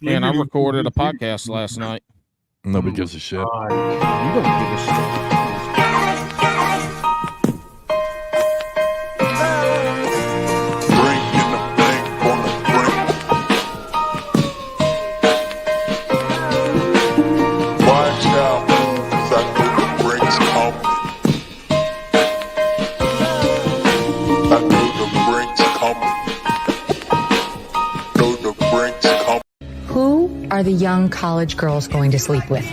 Man, I recorded a podcast last night. Nobody gives a shit. You don't give a shit. Who are the young college girls going to sleep with?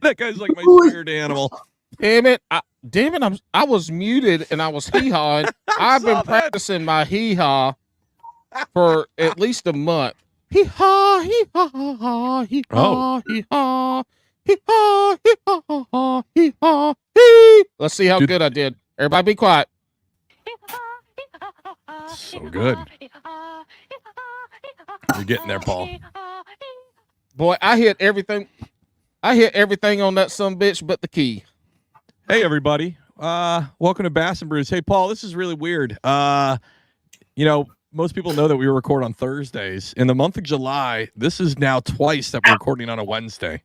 That guy's like my spirit animal. Damn it! I was muted and I was hee-hawing. I've been practicing my hee-haw for at least a month. Hee-haw, hee-haw, hee-haw, hee-haw, hee-haw, hee-haw, hee-haw, hee. Let's see how good I did. Everybody be quiet. So good. You're getting there, Paul. Boy, I hit everything on that sumbitch but the key. Hey, everybody. Welcome to Bass and Brews. Hey, Paul, this is really weird. Most people know that we record on Thursdays. In the month of July, this is now twice that we're recording on a Wednesday.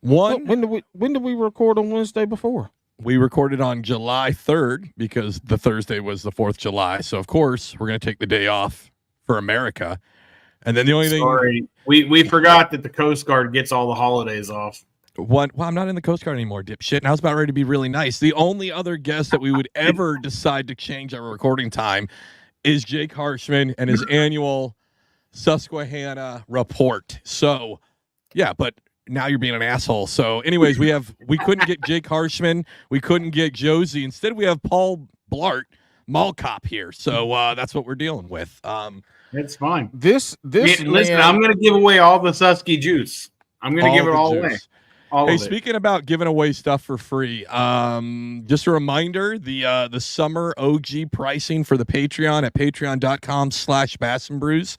When did we record on Wednesday before? We recorded on July 3rd because the Thursday was the 4th of July. So, of course, we're going to take the day off for America. And then the only thing... Sorry, we forgot that the Coast Guard gets all the holidays off. Well, I'm not in the Coast Guard anymore, dipshit. And I was about ready to be really nice. The only other guest that we would ever decide to change our recording time is Jake Harshman and his annual Susquehanna report. So, yeah, but... now you're being an asshole. So anyways, we couldn't get Jake Harshman. We couldn't get Josie. Instead, we have Paul Blart, Mall Cop here. So that's what we're dealing with. It's fine. Listen, I'm going to give away all the Susky juice. I'm going to give it all away. Hey, speaking about giving away stuff for free, just a reminder, the summer OG pricing for the Patreon at patreon.com/Bass and Brews.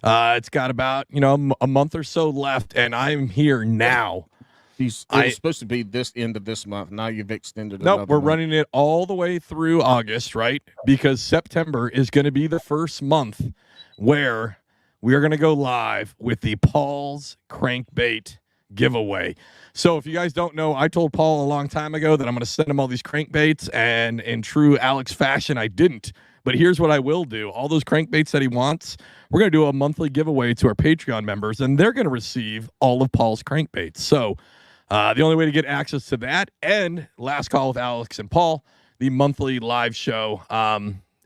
It's got about, a month or so left, and I'm here now. It was supposed to be this end of this month. Now you've extended it. Nope, we're running it all the way through August, right? Because September is going to be the first month where we are going to go live with the Paul's Crankbait giveaway. So if you guys don't know, I told Paul a long time ago that I'm going to send him all these crankbaits, and in true Alex fashion, I didn't. But here's what I will do. All those crankbaits that he wants, we're going to do a monthly giveaway to our Patreon members, and they're going to receive all of Paul's crankbaits. So the only way to get access to that and Last Call with Alex and Paul, the monthly live show,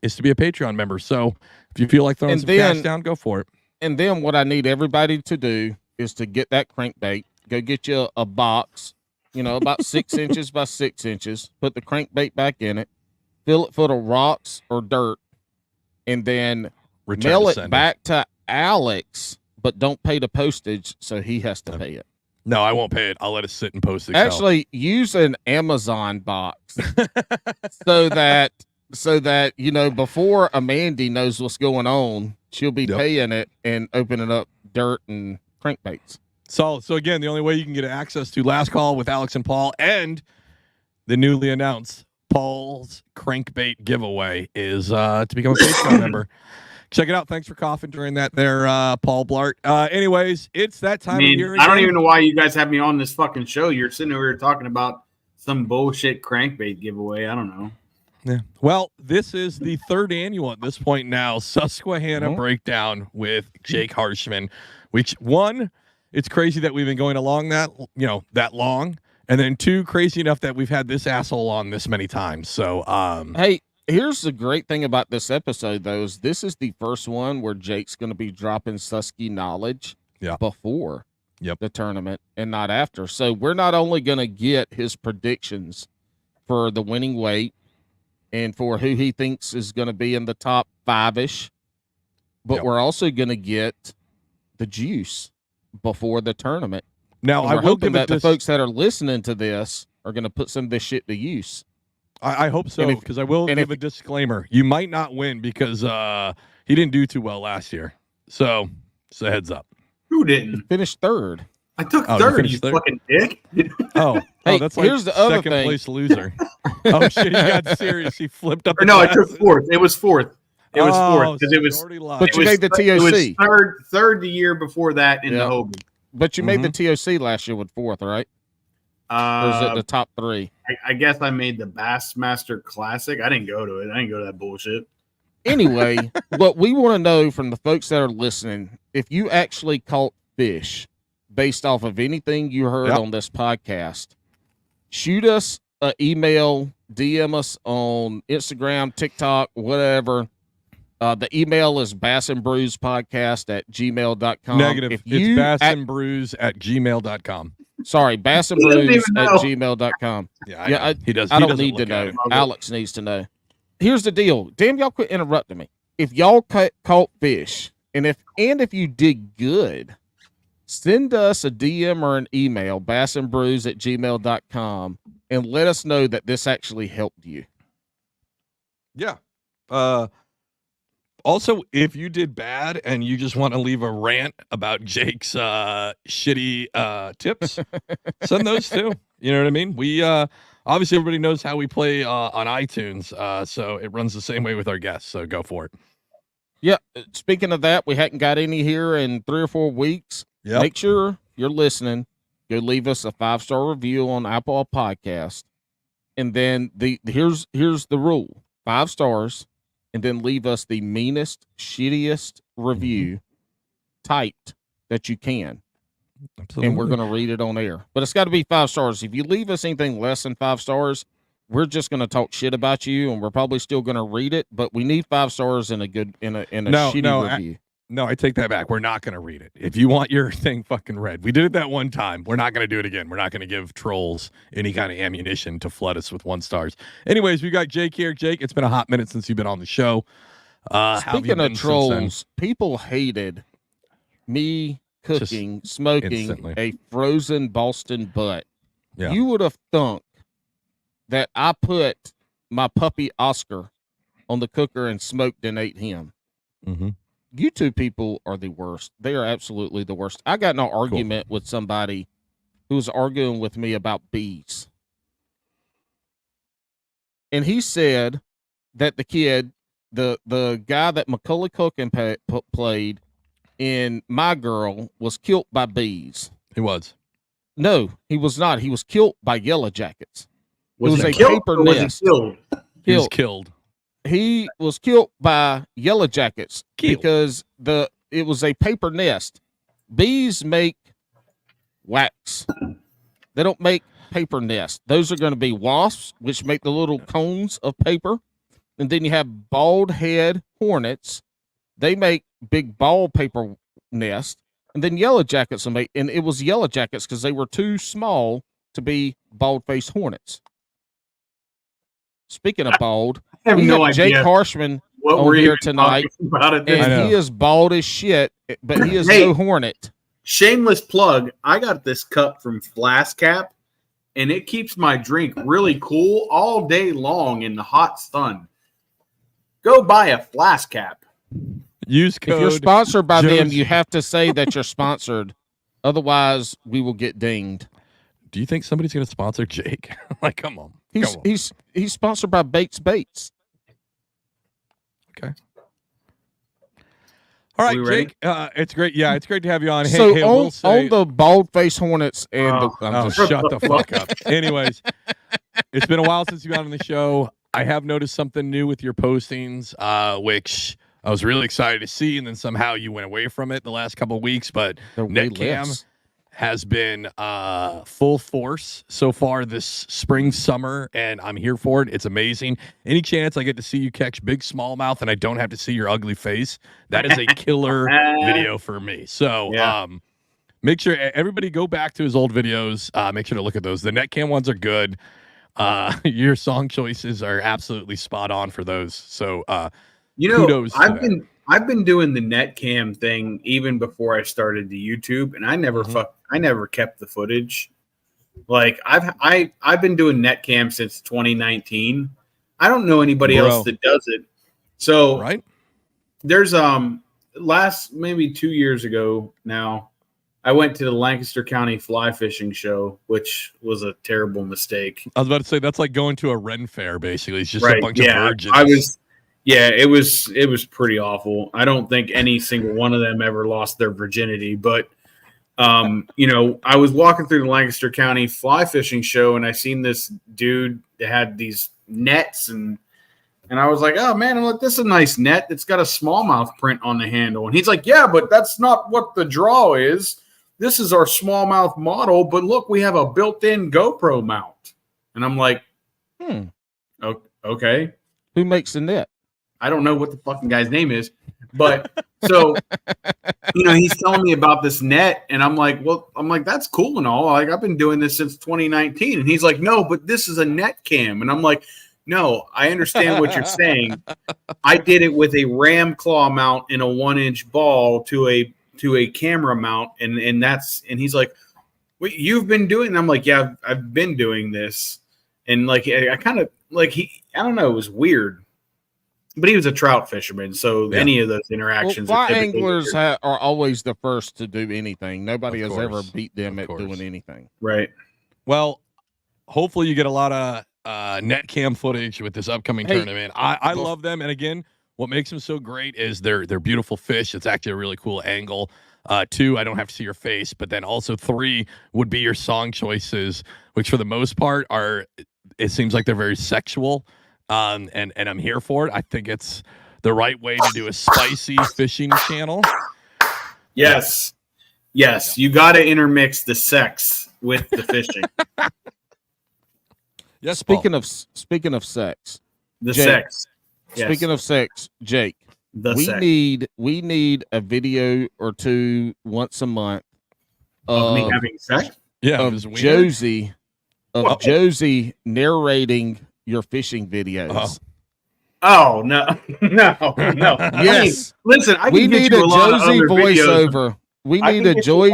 is to be a Patreon member. So if you feel like throwing some cash down, go for it. And then what I need everybody to do is to get that crankbait. Go get you a box, about 6 inches by 6 inches. Put the crankbait back in it. Fill it full of rocks or dirt, and then mail it back to Alex, but don't pay the postage, so he has to pay it. No, I won't pay it. I'll let it sit in postage. Actually, use an Amazon box so that before Amanda knows what's going on, she'll be paying it and opening up dirt and crankbaits. So again, the only way you can get access to Last Call with Alex and Paul and the newly announced Paul's Crankbait giveaway is to become a Patreon member. Check it out. Thanks for coughing during that there, Paul Blart. Anyways, it's that time of year again. I don't even know why you guys have me on this fucking show. You're sitting over here talking about some bullshit crankbait giveaway. I don't know. Yeah. Well, this is the third annual at this point now, Susquehanna Breakdown with Jake Harshman, which one, it's crazy that we've been going along that long. And then two, crazy enough that we've had this asshole on this many times. So, hey, here's the great thing about this episode, though, is this is the first one where Jake's going to be dropping Susky knowledge before the tournament and not after. So we're not only going to get his predictions for the winning weight and for who he thinks is going to be in the top 5-ish, but we're also going to get the juice before the tournament. Now, I will give that the folks that are listening to this are going to put some of this shit to use. I hope so, because I will give a disclaimer. You might not win because he didn't do too well last year. So, just a heads up. Who didn't? Finished third. I took third, you fucking dick. Oh, Hey, that's like here's the other second thing. place loser. Oh shit, he got serious. He flipped up. No, I took fourth. It was fourth. It was fourth because so it was. already lied. But you made the TOC. It was third the year before that in the Hobie. But you made the TOC last year with fourth, right? Or is it the top three? I guess I made the Bassmaster Classic. I didn't go to it. I didn't go to that bullshit. Anyway, what we want to know from the folks that are listening, if you actually caught fish based off of anything you heard on this podcast, shoot us an email, DM us on Instagram, TikTok, whatever. The email is bassandbrewspodcast@gmail.com. Negative. It's bassandbrews@gmail.com. Sorry, bassandbrews@gmail.com. Yeah, he does. I don't need to know. Alex needs to know. Here's the deal. Damn, y'all quit interrupting me. If y'all caught fish, and if you did good, send us a DM or an email, bassandbrews@gmail.com, and let us know that this actually helped you. Yeah. Also, if you did bad and you just want to leave a rant about Jake's shitty tips, send those too. You know what I mean? We obviously everybody knows how we play on iTunes, so it runs the same way with our guests. So go for it. Yeah. Speaking of that, we hadn't got any here in 3 or 4 weeks. Yep. Make sure you're listening. Go leave us a 5-star review on Apple Podcast, and then here's the rule: 5 stars. And then leave us the meanest, shittiest review typed that you can. Absolutely. And we're going to read it on air. But it's got to be 5 stars. If you leave us anything less than 5 stars, we're just going to talk shit about you, and we're probably still going to read it. But we need 5 stars in a shitty review. No, I take that back. We're not going to read it. If you want your thing fucking read, we did it that one time. We're not going to do it again. We're not going to give trolls any kind of ammunition to flood us with 1 stars. Anyways, we got Jake here. Jake, it's been a hot minute since you've been on the show. Speaking of trolls, people hated me cooking, smoking a frozen Boston butt. Yeah. You would have thunk that I put my puppy Oscar on the cooker and smoked and ate him. Mm-hmm. You two people are the worst. They are absolutely the worst. I got in an argument with somebody who was arguing with me about bees. And he said that the kid, the guy that Macaulay Culkin played in My Girl, was killed by bees. He was. No, he was not. He was killed by Yellow Jackets. Was he killed or was he killed? He was killed. He was killed by Yellow Jackets because it was a paper nest. Bees make wax. They don't make paper nests. Those are going to be wasps, which make the little cones of paper. And then you have bald head hornets. They make big ball paper nests. And then Yellow Jackets will make, and it was Yellow Jackets because they were too small to be bald-faced hornets. Speaking of bald, I have no idea. Jake Harshman on here tonight, and he is bald as shit, but he is no hornet. Shameless plug, I got this cup from Flask Cap, and it keeps my drink really cool all day long in the hot sun. Go buy a Flask Cap. Use code. If you're sponsored by them, you have to say that you're sponsored. Otherwise, we will get dinged. Do you think somebody's going to sponsor Jake? Like, come on. He's sponsored by Bates. Okay. All right, Jake. It's great. Yeah, it's great to have you on. So on the bald-faced hornets and shut the fuck up. Anyways, it's been a while since you've been on the show. I have noticed something new with your postings, which I was really excited to see, and then somehow you went away from it the last couple of weeks. But Netcam has been full force so far this spring, summer, and I'm here for it. It's amazing. Any chance I get to see you catch big smallmouth and I don't have to see your ugly face, that is a killer video for me. So make sure everybody go back to his old videos. Make sure to look at those. The Netcam ones are good. Your song choices are absolutely spot on for those. So kudos to that. I've been doing the Netcam thing even before I started the YouTube, and I never kept the footage. Like I've been doing Netcam since 2019. I don't know anybody else that does it. So there's last maybe 2 years ago now, I went to the Lancaster County fly fishing show, which was a terrible mistake. I was about to say that's like going to a Ren fair. Basically, it's just a bunch of virgins. It was pretty awful. I don't think any single one of them ever lost their virginity, but I was walking through the Lancaster County fly fishing show and I seen this dude that had these nets and I was like, oh man, look, this is a nice net. It's got a smallmouth print on the handle. And he's like, yeah, but that's not what the draw is. This is our smallmouth model, but look, we have a built-in GoPro mount. And I'm like, okay. Who makes the net? I don't know what the fucking guy's name is, but so, he's telling me about this net and I'm like, that's cool and all. Like I've been doing this since 2019. And he's like, no, but this is a net cam. And I'm like, no, I understand what you're saying. I did it with a ram claw mount and a 1-inch ball to a camera mount. And he's like, wait, you've been doing it? I'm like, yeah, I've been doing this. And like, I kind of like I don't know, it was weird. But he was a trout fisherman, so any of those interactions. Fly anglers are always the first to do anything. Nobody has ever beat them at doing anything. Right. Well, hopefully you get a lot of net cam footage with this upcoming tournament. I love them, and again, what makes them so great is they're beautiful fish. It's actually a really cool angle. 2, I don't have to see your face, but then also 3 would be your song choices, which for the most part it seems like they're very sexual. And I'm here for it. I think it's the right way to do a spicy fishing channel. Yes. You got to intermix the sex with the fishing. Yes. Speaking of sex, sex. Yes. Speaking of sex, Jake, we need a video or 2 once a month of me having sex. Yeah, of Josie narrating your fishing videos. Oh no. Yes. Listen, we need a Josie voiceover. We need a Josie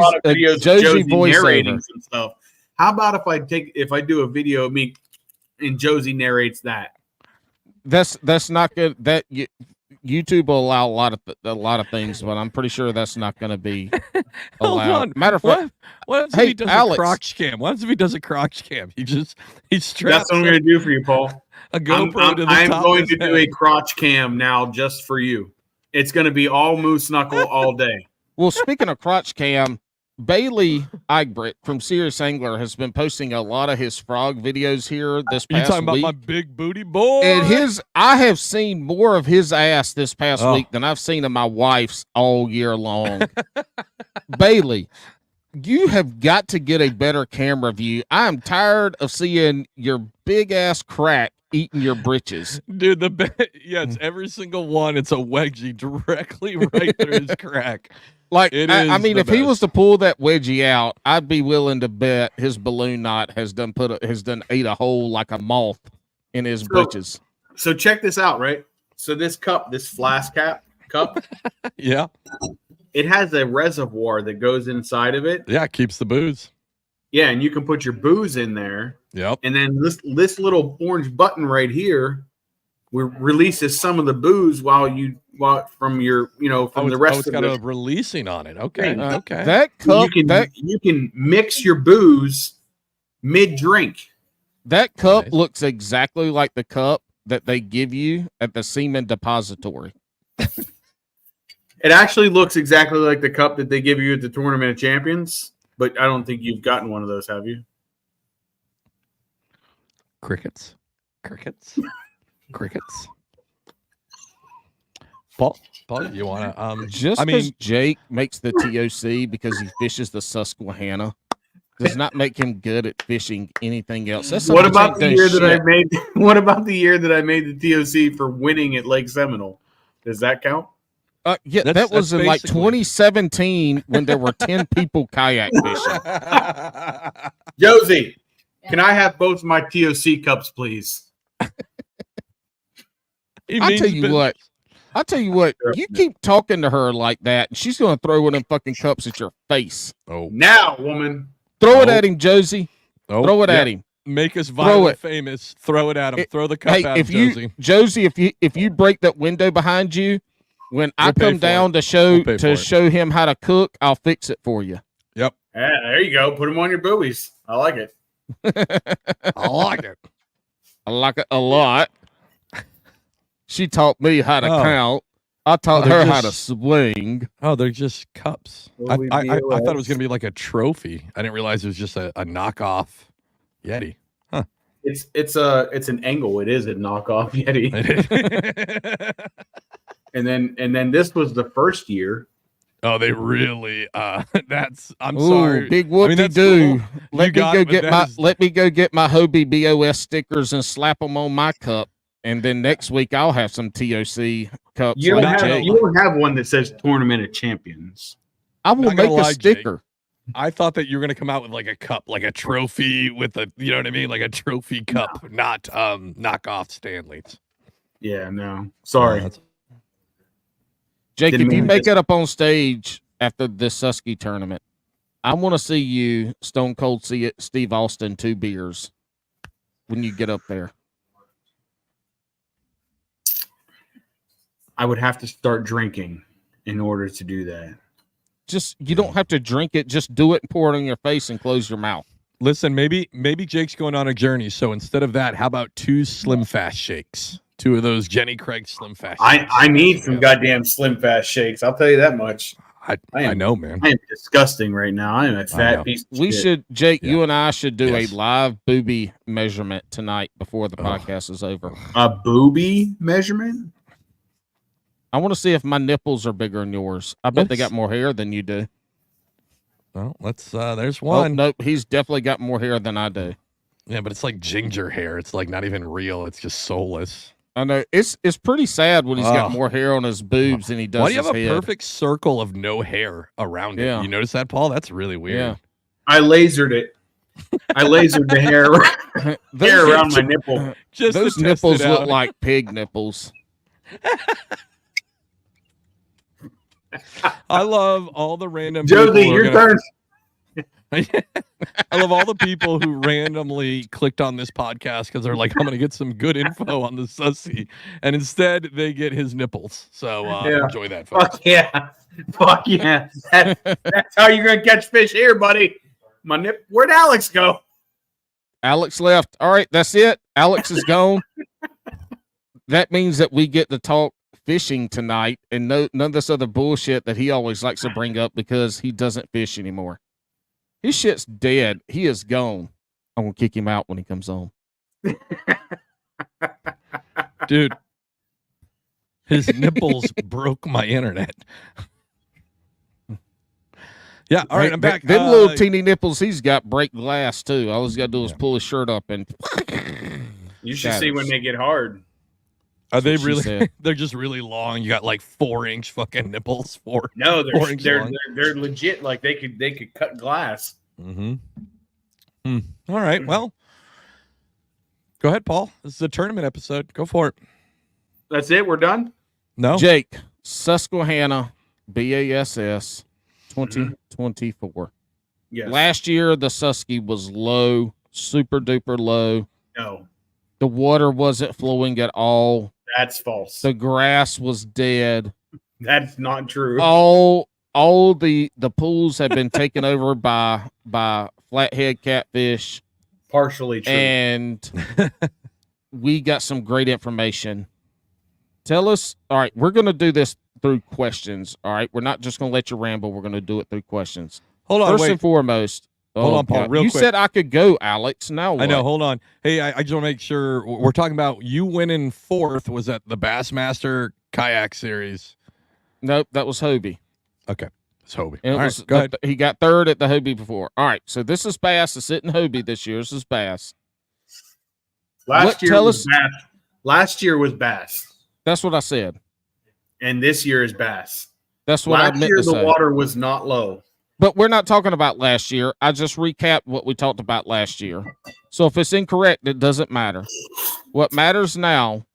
voiceover and stuff. How about if I do a video of me and Josie narrates that? That's not good. That YouTube will allow a lot of things, but I'm pretty sure that's not going to be allowed. Matter of fact, what if he does a crotch cam? What if he does a crotch cam? He's strapped. That's what I'm going to do for you, Paul. A GoPro to the I'm top going of to his do head. a crotch cam now just for you. It's going to be all moose knuckle all day. Well, speaking of crotch cam, Bailey Eichbrett from Serious Angler has been posting a lot of his frog videos here this past week. You talking about my big booty boy? And I have seen more of his ass this past week than I've seen of my wife's all year long. Bailey, you have got to get a better camera view. I am tired of seeing your big ass crack eating your britches. Dude, it's every single one. It's a wedgie directly right through his crack. Like, I mean, if he was to pull that wedgie out, I'd be willing to bet his balloon knot has ate a hole like a moth in his britches. So check this out, right? So this flask cup, yeah, it has a reservoir that goes inside of it. Yeah, it keeps the booze. Yeah, and you can put your booze in there. Yep. And then this little orange button right here releases some of the booze from the rest of the releasing on it. Okay. Okay. That cup you can mix your booze mid-drink. That cup looks exactly like the cup that they give you at the semen depository. It actually looks exactly like the cup that they give you at the Tournament of Champions, but I don't think you've gotten one of those, have you? Crickets. Paul, you want to just because Jake makes the TOC because he fishes the Susquehanna does not make him good at fishing anything else. What about the year that I made the TOC for winning at Lake Seminole? Does that count? Yeah, that was in like 2017 when there were 10 people kayak fishing. Josie, can I have both my TOC cups, please? I'll tell you what, you keep talking to her like that, and she's going to throw one of them fucking cups at your face. Oh, now, woman. Throw it at him, Josie. Throw it at him. Make us viral famous. Throw it at him. Throw the cup at him, Josie, if you break that window behind you, when I come down to show him how to cook, I'll fix it for you. Yep. Yeah, there you go. Put them on your boobies. I like it. I like it. I like it a lot. She taught me how to count. I taught her how to swing. Oh, they're just cups. I thought it was going to be like a trophy. I didn't realize it was just a knockoff Yeti. Huh. It's an angle. It is a knockoff Yeti. and then this was the first year. Oh, they really I'm sorry. Big whoopie-doo. Cool. Let me go get my Hobie BOS stickers and slap them on my cup. And then next week I'll have some TOC cups. You don't have one that says Tournament of Champions. I will make a sticker. Jake, I thought that you were going to come out with like a cup, like a trophy with a, you know what I mean? Like a trophy cup, not knockoff Stanleys. Yeah, no. Sorry. Jake, if you make it up on stage after this Susky tournament, I want to see you Stone Cold Steve Austin 2 beers when you get up there. I would have to start drinking in order to do that. You don't have to drink it. Just do it and pour it on your face and close your mouth. Listen, maybe Jake's going on a journey. So instead of that, how about 2 Slim Fast shakes? 2 of those Jenny Craig Slim Fast shakes. I need some goddamn Slim Fast shakes. I'll tell you that much. I know, man. I am disgusting right now. I am a fat piece of shit. Jake, you and I should do a live booby measurement tonight before the podcast is over. A booby measurement? I want to see if my nipples are bigger than yours. I bet they got more hair than you do. Well, there's one. Oh, nope, he's definitely got more hair than I do. Yeah, but it's like ginger hair. It's like not even real. It's just soulless. I know. It's pretty sad when he's got more hair on his boobs than he does. Why do you have a perfect circle of no hair around it? You notice that, Paul? That's really weird. Yeah. I lasered it. I lasered the hair around my nipple. Just those nipples look like pig nipples. I love all the random Josie, your turn. I love all the people who randomly clicked on this podcast because they're like, I'm going to get some good info on the Sussy. And instead, they get his nipples. So enjoy that, folks. Fuck yeah. Fuck yeah. That's how you're going to catch fish here, buddy. Where'd Alex go? Alex left. All right, that's it. Alex is gone. That means that we get to talk fishing tonight and none of this other bullshit that he always likes to bring up because he doesn't fish anymore. His shit's dead. He is gone. I'm going to kick him out when he comes home. Dude, his nipples broke my internet. Yeah, all right, I'm back. Them little teeny nipples he's got break glass, too. All he's got to do is pull his shirt up and... You should see when they get hard. Are they really? They're just really long. You got like 4-inch fucking nipples. No, they're legit. Like they could cut glass. Mm-hmm. All right. Well, go ahead, Paul. This is a tournament episode. Go for it. That's it. We're done. No, Jake, Susquehanna, BASS, 2024. Yes. Last year the Susky was low, super duper low. No, the water wasn't flowing at all. That's false. The grass was dead. That's not true. All the pools have been taken over by flathead catfish. Partially true. And we got some great information. Tell us. All right, we're going to do this through questions. All right, we're not just going to let you ramble. We're going to do it through questions. Hold on. First and foremost. Hold on, Paul. Real quick. You said I could go, Alex. Now what? I know. Hold on. Hey, I just want to make sure we're talking about you winning 4th. Was that the Bassmaster Kayak Series? Nope, that was Hobie. Okay, it's Hobie. All right, go ahead. He got 3rd at the Hobie before. All right, so this is Bass. It's sitting Hobie this year. This is Bass. Last year was Bass. That's what I said. And this year is Bass. That's what I meant to say. Last year the water was not low. But we're not talking about last year. I just recapped what we talked about last year. So if it's incorrect, it doesn't matter. What matters now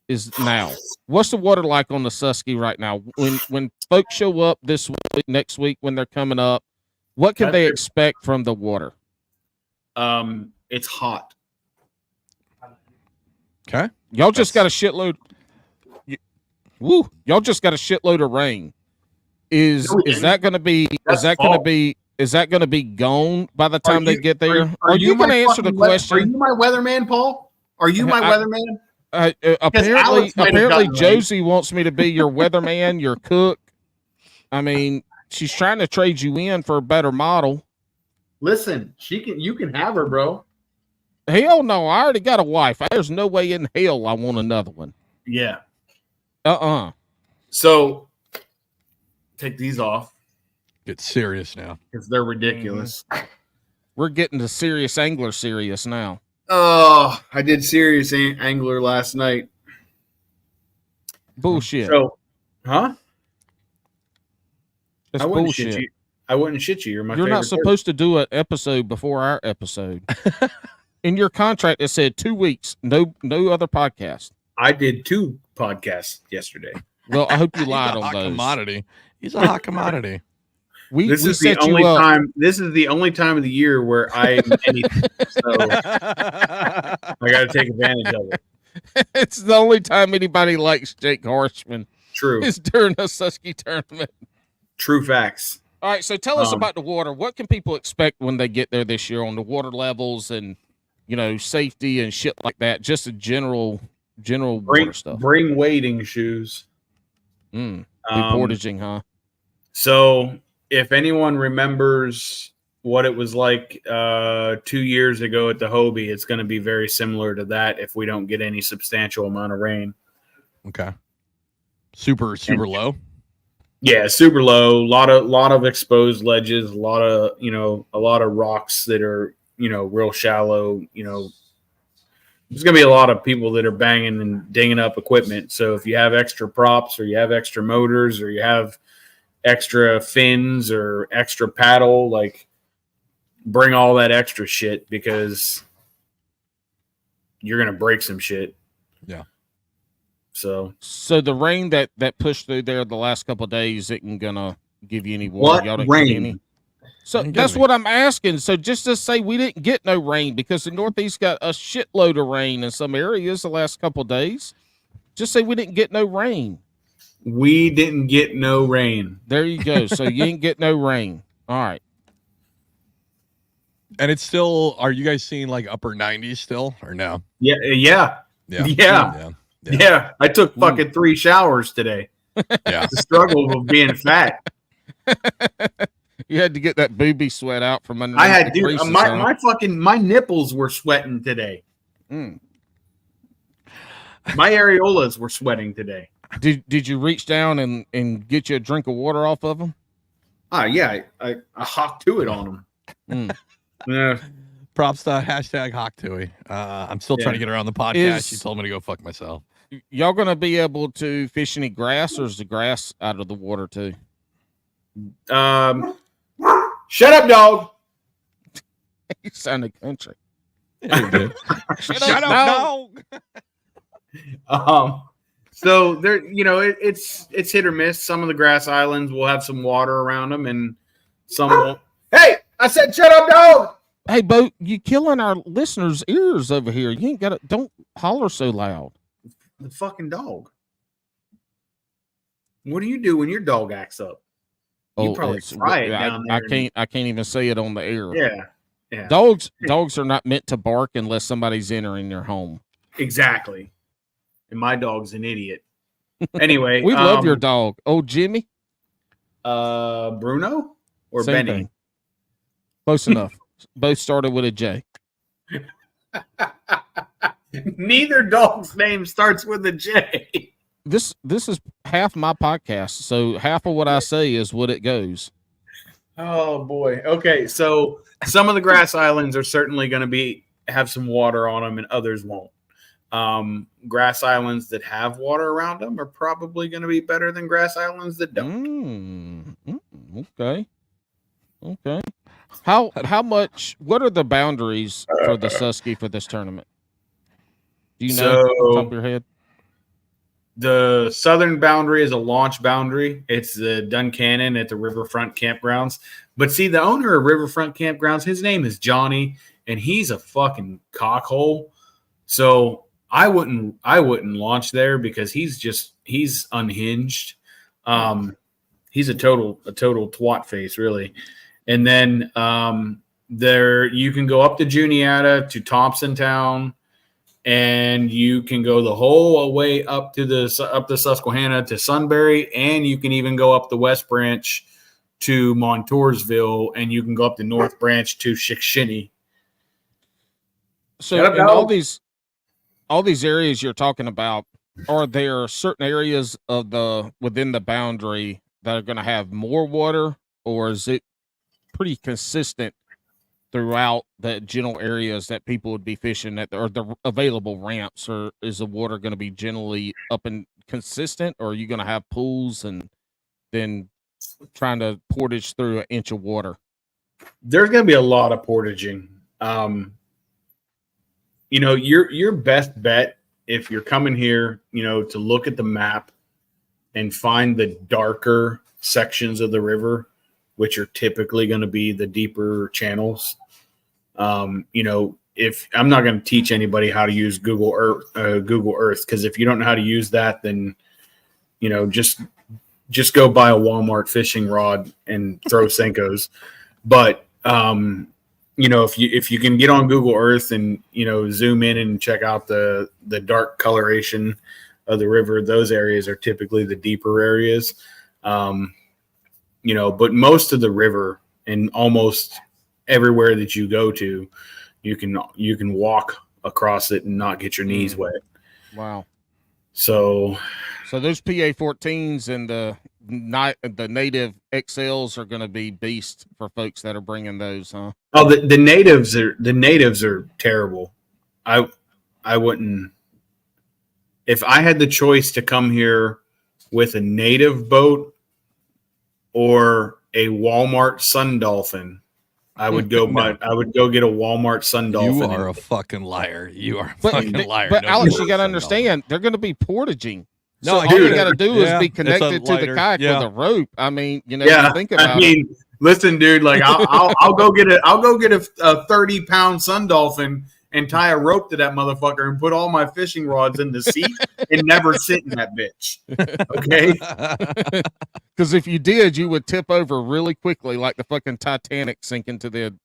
is now. What's the water like on the Susky right now? When folks show up this week, next week, when they're coming up, what can they expect from the water? It's hot. Okay. Y'all just got a shitload. Y'all just got a shitload of rain. Is that going to be is that going to be gone by the time they get there? Are you going to answer the question? Are you my weatherman, Paul? Are you my weatherman? Apparently, Josie wants me to be your weatherman, your cook. I mean, she's trying to trade you in for a better model. Listen, you can have her, bro. Hell no, I already got a wife. There's no way in hell I want another one. Yeah. So, take these off. Get serious now. Because they're ridiculous. Mm-hmm. We're getting to serious angler serious now. Oh, I did serious angler last night. Bullshit. So, huh? That's bullshit. I wouldn't shit you. You're not supposed to do an episode before our episode. In your contract, it said 2 weeks, no other podcast. I did 2 podcasts yesterday. Well, I hope you lied on those. Commodity. He's a hot commodity. This is the only time of the year where I am anything. So I got to take advantage of it. It's the only time anybody likes Jake Harshman. True. Is during a Susky tournament. True facts. All right, so tell us about the water. What can people expect when they get there this year on the water levels and, safety and shit like that? Just a general water stuff. Bring wading shoes. Portaging, huh? So if anyone remembers what it was like 2 years ago at the Hobie, it's going to be very similar to that if we don't get any substantial amount of rain. Okay. Super low. Yeah, super low. Lot of exposed ledges. A lot of rocks that are real shallow. There's going to be a lot of people that are banging and dinging up equipment. So if you have extra props or you have extra motors or you have extra fins or extra paddle, like bring all that extra shit because you're going to break some shit. Yeah. So the rain that pushed through there the last couple of days isn't going to give you any water. What rain? So that's what I'm asking. So just to say we didn't get no rain because the Northeast got a shitload of rain in some areas the last couple of days. Just say we didn't get no rain. We didn't get no rain. There you go. So you didn't get no rain. All right. And it's still, are you guys seeing like upper 90s still or no? Yeah. I took fucking 3 showers today. Yeah. The struggle of being fat. You had to get that booby sweat out from under. I had to. My nipples were sweating today. My areolas were sweating today. Did you reach down and get you a drink of water off of them? Yeah, I hocked to it on them. Yeah. Props to #HawkTui. I'm still trying to get her on the podcast. She told me to go fuck myself. Y'all gonna be able to fish any grass, or is the grass out of the water too? Shut up, dog. You sounded country. Yeah, Shut up, dog. So there, it's hit or miss. Some of the grass islands will have some water around them, and some won't. Hey, I said, shut up, dog. Hey, Bo, you killing our listeners' ears over here. You ain't got to. Don't holler so loud. The fucking dog. What do you do when your dog acts up? You probably fry it down there. I can't even say it on the air. Yeah. Dogs are not meant to bark unless somebody's entering their home. Exactly. And my dog's an idiot. Anyway, we love your dog. Oh, Jimmy. Bruno or Same Benny? Thing. Close enough. Both started with a J. Neither dog's name starts with a J. This is half my podcast, so half of what I say is what it goes. Oh boy. Okay, so some of the grass islands are certainly going to have some water on them, and others won't. Grass islands that have water around them are probably going to be better than grass islands that don't. Okay. How much? What are the boundaries for the Susky for this tournament? Do you know off the top of your head? The southern boundary is a launch boundary. It's the Duncannon at the Riverfront Campgrounds. But see, the owner of Riverfront Campgrounds, his name is Johnny, and he's a fucking cockhole. So I wouldn't launch there because he's unhinged. He's a total twat face, really. And then there you can go up to Juniata to Thompsontown, and you can go the whole way up to Susquehanna to Sunbury, and you can even go up the West Branch to Montoursville, and you can go up the North Branch to Shikshini. So in all these areas you're talking about, are there certain areas of within the boundary that are going to have more water, or is it pretty consistent throughout the general areas that people would be fishing at, or the available ramps, or is the water going to be generally up and consistent, or are you going to have pools and then trying to portage through an inch of water? There's going to be a lot of portaging. Your best bet, if you're coming here, to look at the map and find the darker sections of the river, which are typically going to be the deeper channels. If I'm not going to teach anybody how to use Google Earth, because if you don't know how to use that, then, just go buy a Walmart fishing rod and throw Senkos. But, if you can get on Google Earth and, zoom in and check out the dark coloration of the river, those areas are typically the deeper areas. But most of the river and almost everywhere that you go to, you can walk across it and not get your knees wet. Wow. So those PA-14s and the native XLs are going to be beast for folks that are bringing those, huh? Oh, the natives are terrible. I wouldn't. If I had the choice to come here with a native boat or a Walmart Sun Dolphin, I would go get a Walmart Sun Dolphin. You are a fucking liar. You are a fucking liar. But Alex, you got to understand, they're going to be portaging. No, all you got to do is be connected to the kayak with a rope. I mean, you think about it. Listen, dude, like I'll go get a 30-pound Sun Dolphin and tie a rope to that motherfucker and put all my fishing rods in the seat and never sit in that bitch. Okay. Because if you did, you would tip over really quickly, like the fucking Titanic sinking to the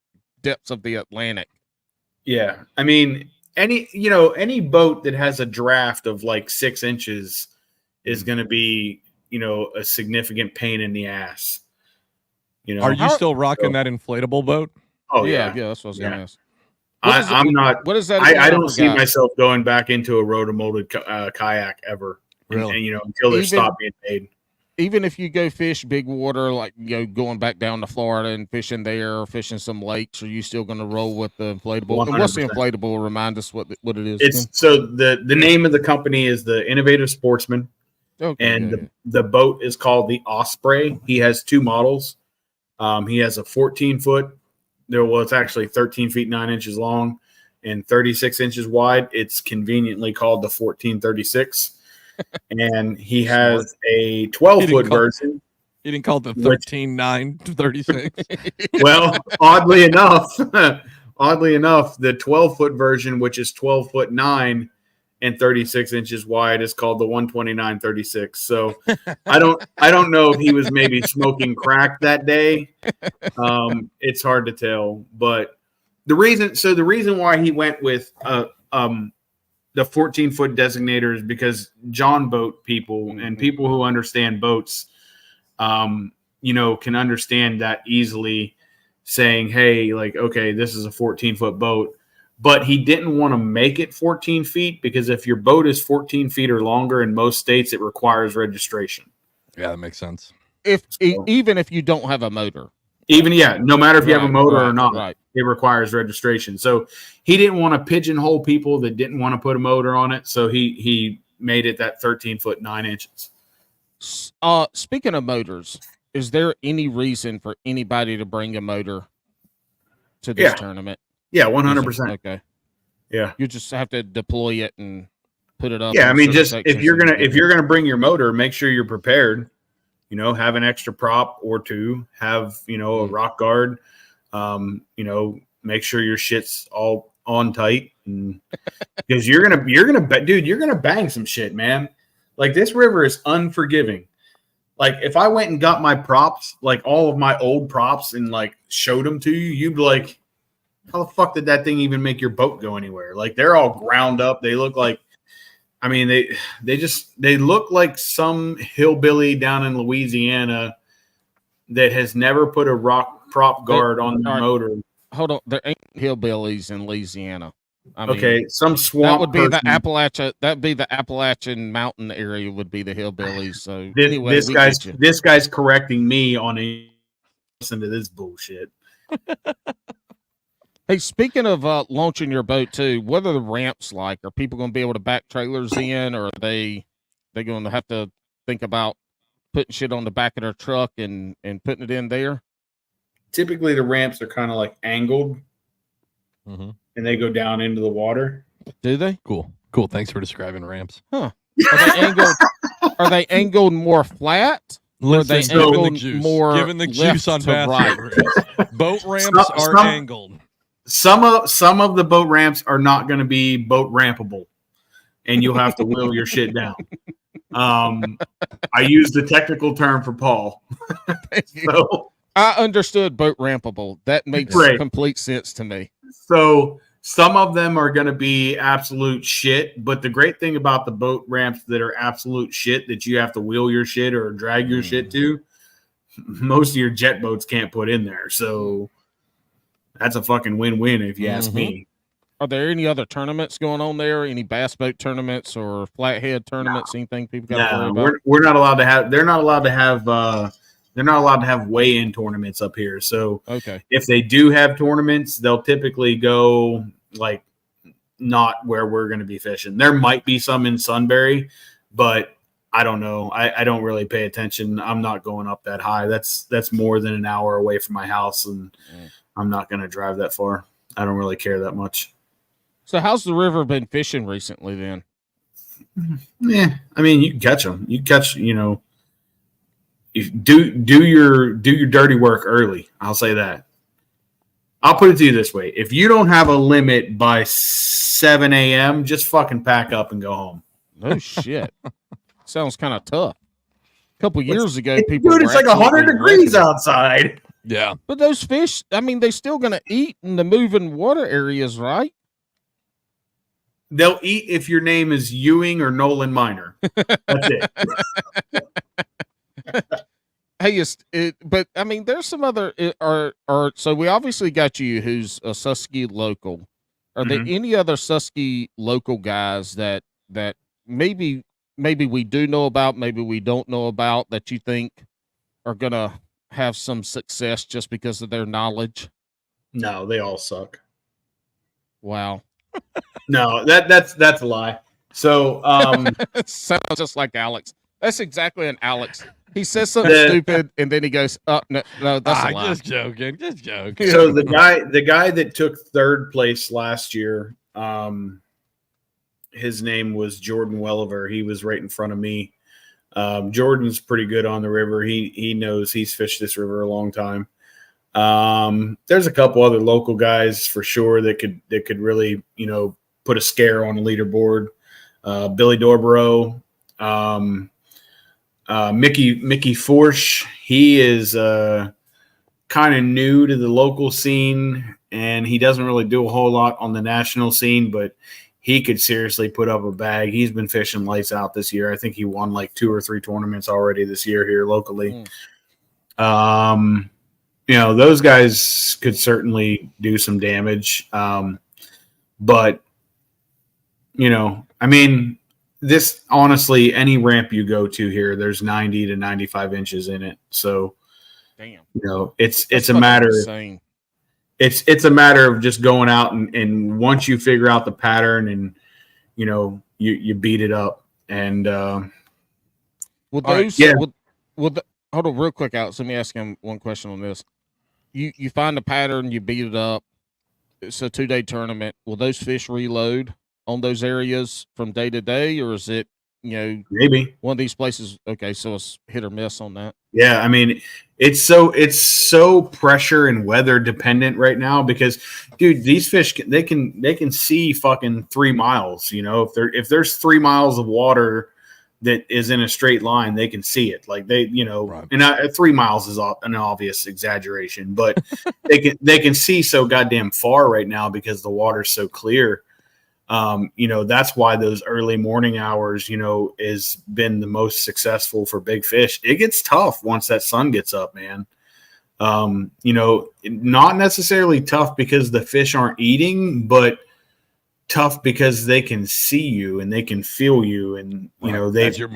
depths of the Atlantic. Yeah. I mean, any boat that has a draft of like 6 inches is going to be, a significant pain in the ass. Are you still rocking that inflatable boat? Oh yeah. That's what I was going to ask. I'm not. What is that? I don't see myself going back into a rotomolded kayak ever. Really? And, until they stop being paid. Even if you go fish big water, like going back down to Florida and fishing there, or fishing some lakes, are you still going to roll with the inflatable? 100%. And what's the inflatable? Remind us what it is. It's so the name of the company is the Innovative Sportsman, and the boat is called the Osprey. He has 2 models. He has a 14-foot. It's actually 13 feet 9 inches long and 36 inches wide. It's conveniently called the 1436. And he has a 12-foot version. You didn't call it the 13.936. Well, oddly enough, the 12-foot version, which is 12 foot 9 and 36 inches wide, is called the 129-36. So I don't know if he was maybe smoking crack that day. It's hard to tell, but the reason why he went with the 14-foot designator is because John boat people and people who understand boats, can understand that easily, saying, hey, like, okay, this is a 14-foot boat. But he didn't want to make it 14 feet because if your boat is 14 feet or longer in most states, it requires registration. Yeah, that makes sense. Even if you don't have a motor. No matter if you have a motor or not, it requires registration. So he didn't want to pigeonhole people that didn't want to put a motor on it. So he made it that 13 foot 9 inches. Speaking of motors, is there any reason for anybody to bring a motor to this tournament? Yeah, 100%. Okay. Yeah. You just have to deploy it and put it up. Yeah, I mean, just if you're gonna bring your motor, make sure you're prepared. Have an extra prop or 2. Have a rock guard. Make sure your shit's all on tight, because you're gonna bang some shit, man. Like, this river is unforgiving. Like if I went and got my props, like all of my old props, and like showed them to you, you'd be like, how the fuck did that thing even make your boat go anywhere? Like they're all ground up. They look like, I mean, they look like some hillbilly down in Louisiana that has never put a rock prop guard on the motor. Hold on, there ain't hillbillies in Louisiana. I mean, okay, some swamp. That would be the Appalachia. That'd be the Appalachian Mountain area. Would be the hillbillies. So anyway, this guy's correcting me on a listen to this bullshit. Hey, speaking of launching your boat too, what are the ramps like? Are people going to be able to back trailers in, or are they going to have to think about putting shit on the back of their truck and putting it in there? Typically, the ramps are kind of like angled, and they go down into the water. Do they? Cool. Thanks for describing ramps. Huh? Are they angled more flat? Or are they angled more given the juice on to right? Boat ramps are angled. Some of the boat ramps are not going to be boat rampable, and you'll have to wheel your shit down. I used the technical term for Paul. So I understood boat rampable. That makes complete sense to me. So some of them are going to be absolute shit, but the great thing about the boat ramps that are absolute shit that you have to wheel your shit or drag your shit to, most of your jet boats can't put in there. So that's a fucking win-win if you ask me. Are there any other tournaments going on there? Any bass boat tournaments or flathead tournaments? Anything people got to worry about? We're not allowed to have. They're not allowed to have. They're not allowed to have weigh-in tournaments up here. So if they do have tournaments, they'll typically go like not where we're going to be fishing. There might be some in Sunbury, but I don't know. I don't really pay attention. I'm not going up that high. That's more than an hour away from my house, and I'm not going to drive that far. I don't really care that much. So how's the river been fishing recently then? Yeah, I mean, you can catch them. You catch, if do your dirty work early. I'll say that. I'll put it to you this way: if you don't have a limit by 7 a.m., just fucking pack up and go home. No shit. Sounds kind of tough. A couple years ago, people it's like 100 degrees outside. Yeah, but those fish, I mean, they're still going to eat in the moving water areas, right? They'll eat if your name is Ewing or Nolan Minor. That's it. But I mean, there's some other so we obviously got you, who's a Susquehanna local. Are there any other Susquehanna local guys that maybe we do know about, maybe we don't know about, that you think are gonna have some success just because of their knowledge? No, they all suck. Wow. No, that's a lie. So sounds just like Alex. That's exactly an Alex. He says something stupid and then he goes, "Oh no, that's a lie." Just joking. So the guy that took third place last year, his name was Jordan Welliver. He was right in front of me. Jordan's pretty good on the river. He knows, he's fished this river a long time. There's a couple other local guys for sure that could really, put a scare on the leaderboard. Billy Dorborough, Mickey Forsch. He is kind of new to the local scene, and he doesn't really do a whole lot on the national scene, but he could seriously put up a bag. He's been fishing lights out this year. I think he won like 2 or 3 tournaments already this year here locally. Those guys could certainly do some damage. But, I mean, this, honestly, any ramp you go to here, there's 90 to 95 inches in it. So, damn, it's a matter of, it's a matter of just going out and once you figure out the pattern and, you beat it up. And, hold on real quick, Alex. Let me ask him one question on this. You find the pattern, you beat it up. It's a 2-day tournament. Will those fish reload on those areas from day to day, or is it, maybe one of these places? Okay, so it's hit or miss on that. Yeah, I mean, it's so pressure and weather dependent right now because, dude, these fish they can see fucking 3 miles. If there's 3 miles of water that is in a straight line, they can see it. Like they, Right. and 3 miles is an obvious exaggeration, but they can see so goddamn far right now because the water's so clear. That's why those early morning hours, has been the most successful for big fish. It gets tough once that sun gets up, man. Not necessarily tough because the fish aren't eating, but tough because they can see you and they can feel you, and they've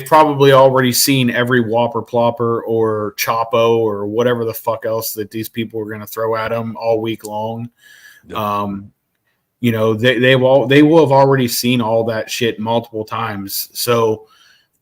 probably already seen every whopper plopper or choppo or whatever the fuck else that these people are going to throw at them all week long. Yep. They will have already seen all that shit multiple times. So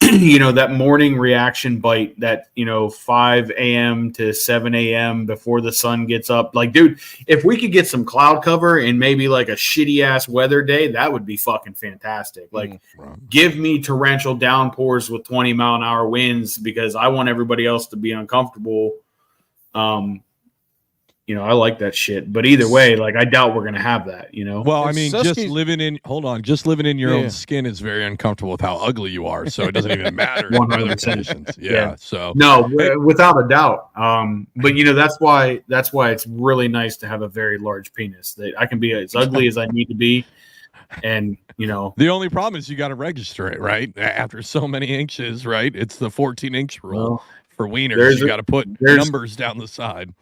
that morning reaction bite, that 5 a.m. to 7 a.m. before the sun gets up, like, dude, if we could get some cloud cover and maybe like a shitty ass weather day, that would be fucking fantastic. Like, give me torrential downpours with 20-mile-an-hour winds, because I want everybody else to be uncomfortable. I like that shit, but either way, like, I doubt we're going to have that, Well, I mean, just living in your own skin is very uncomfortable with how ugly you are. So it doesn't even matter. 100%. Conditions. Yeah. So no, without a doubt. But that's why it's really nice to have a very large penis that I can be as ugly as I need to be. And, the only problem is you got to register it, right? After so many inches, right? It's the 14-inch rule for wieners. You got to put numbers down the side.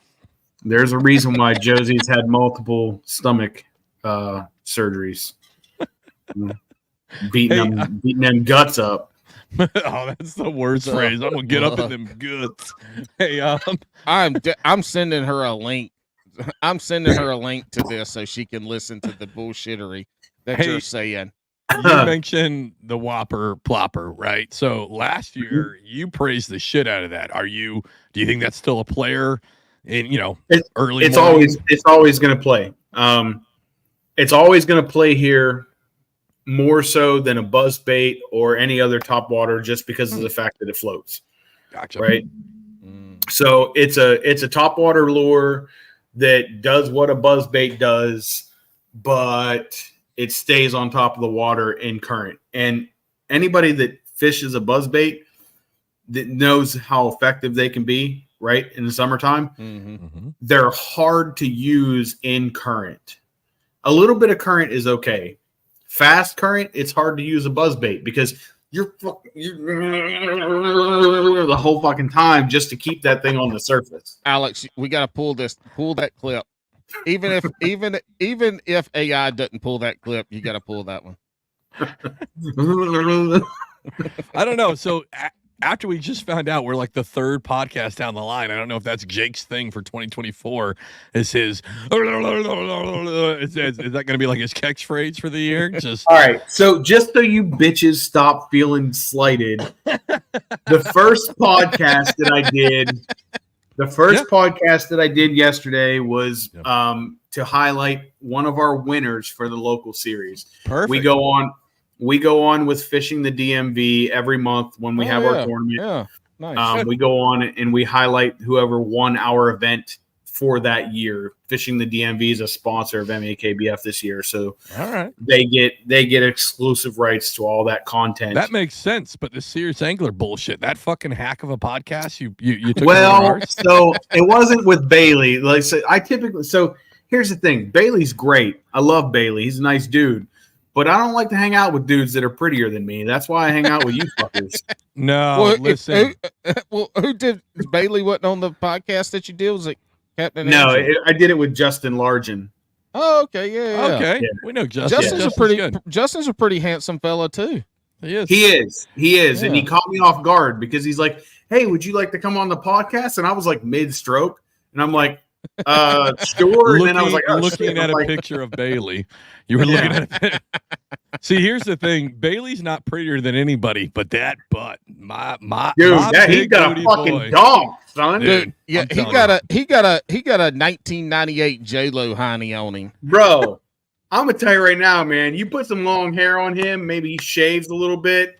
There's a reason why Josie's had multiple stomach surgeries. Beating them guts up. Oh, that's the worst phrase. I'm gonna get up in them guts. Hey, I'm sending her a link. I'm sending her a link to this so she can listen to the bullshittery that you're saying. You mentioned the whopper plopper, right? So last year you praised the shit out of that. Do you think that's still a player? And early. It's always going to play. It's always going to play here more so than a buzz bait or any other top water, just because of the fact that it floats. Gotcha. Right. So it's a top water lure that does what a buzz bait does, but it stays on top of the water in current. And anybody that fishes a buzz bait that knows how effective they can be. Right, in the summertime, they're hard to use in current. A little bit of current is okay. Fast current, it's hard to use a buzzbait because you're the whole fucking time just to keep that thing on the surface. Alex, we got to pull that clip. Even if AI doesn't pull that clip, you got to pull that one. I don't know. So after we just found out we're like the third podcast down the line, I don't know if that's Jake's thing for 2024. Is his is that going to be like his catchphrase for the year? Just all right. So just so you bitches stop feeling slighted, the first podcast that I did yesterday was to highlight one of our winners for the local series. Perfect. We go on with Fishing the DMV every month when we have our tournament. Yeah, nice. We go on and we highlight whoever won our event for that year. Fishing the DMV is a sponsor of MAKBF this year, so all right, they get exclusive rights to all that content. That makes sense, but the Serious Angler bullshit, that fucking hack of a podcast, you took. Well, so it wasn't with Bailey. Like so here's the thing: Bailey's great. I love Bailey. He's a nice dude. But I don't like to hang out with dudes that are prettier than me. That's why I hang out with you fuckers. No, listen. Who did Bailey? Wasn't on the podcast that you did? Was it Captain? No, I did it with Justin Largen. Oh, okay, yeah. Okay, yeah. We know Justin. Justin's a pretty handsome fella too. He is, yeah. And he caught me off guard because he's like, "Hey, would you like to come on the podcast?" And I was like mid-stroke, and I'm like, sure. And then I was like, looking at a picture of Bailey. You were looking at it. See, here's the thing: Bailey's not prettier than anybody, but that butt, my dude, he's got a fucking dog, son. Dude, yeah, he got a 1998 J-Lo honey on him, bro. I'm gonna tell you right now, man. You put some long hair on him, maybe he shaves a little bit.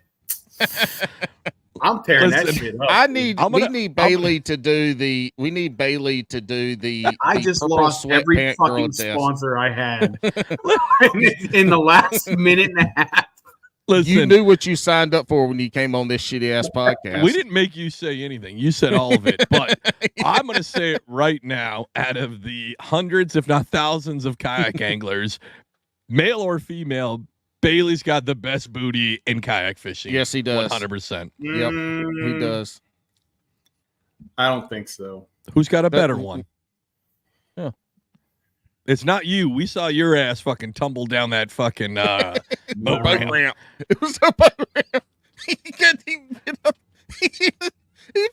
I'm tearing that shit up. We need Bailey to do the. I just lost every fucking sponsor I had in the last minute and a half. Listen, you knew what you signed up for when you came on this shitty ass podcast. We didn't make you say anything. You said all of it. But I'm going to say it right now. Out of the hundreds, if not thousands, of kayak anglers, male or female, Bailey's got the best booty in kayak fishing. Yes, he does. 100%. Yep, he does. I don't think so. Who's got a better one? Yeah. It's not you. We saw your ass fucking tumble down that fucking boat ramp. It was a boat ramp. He couldn't even get up. He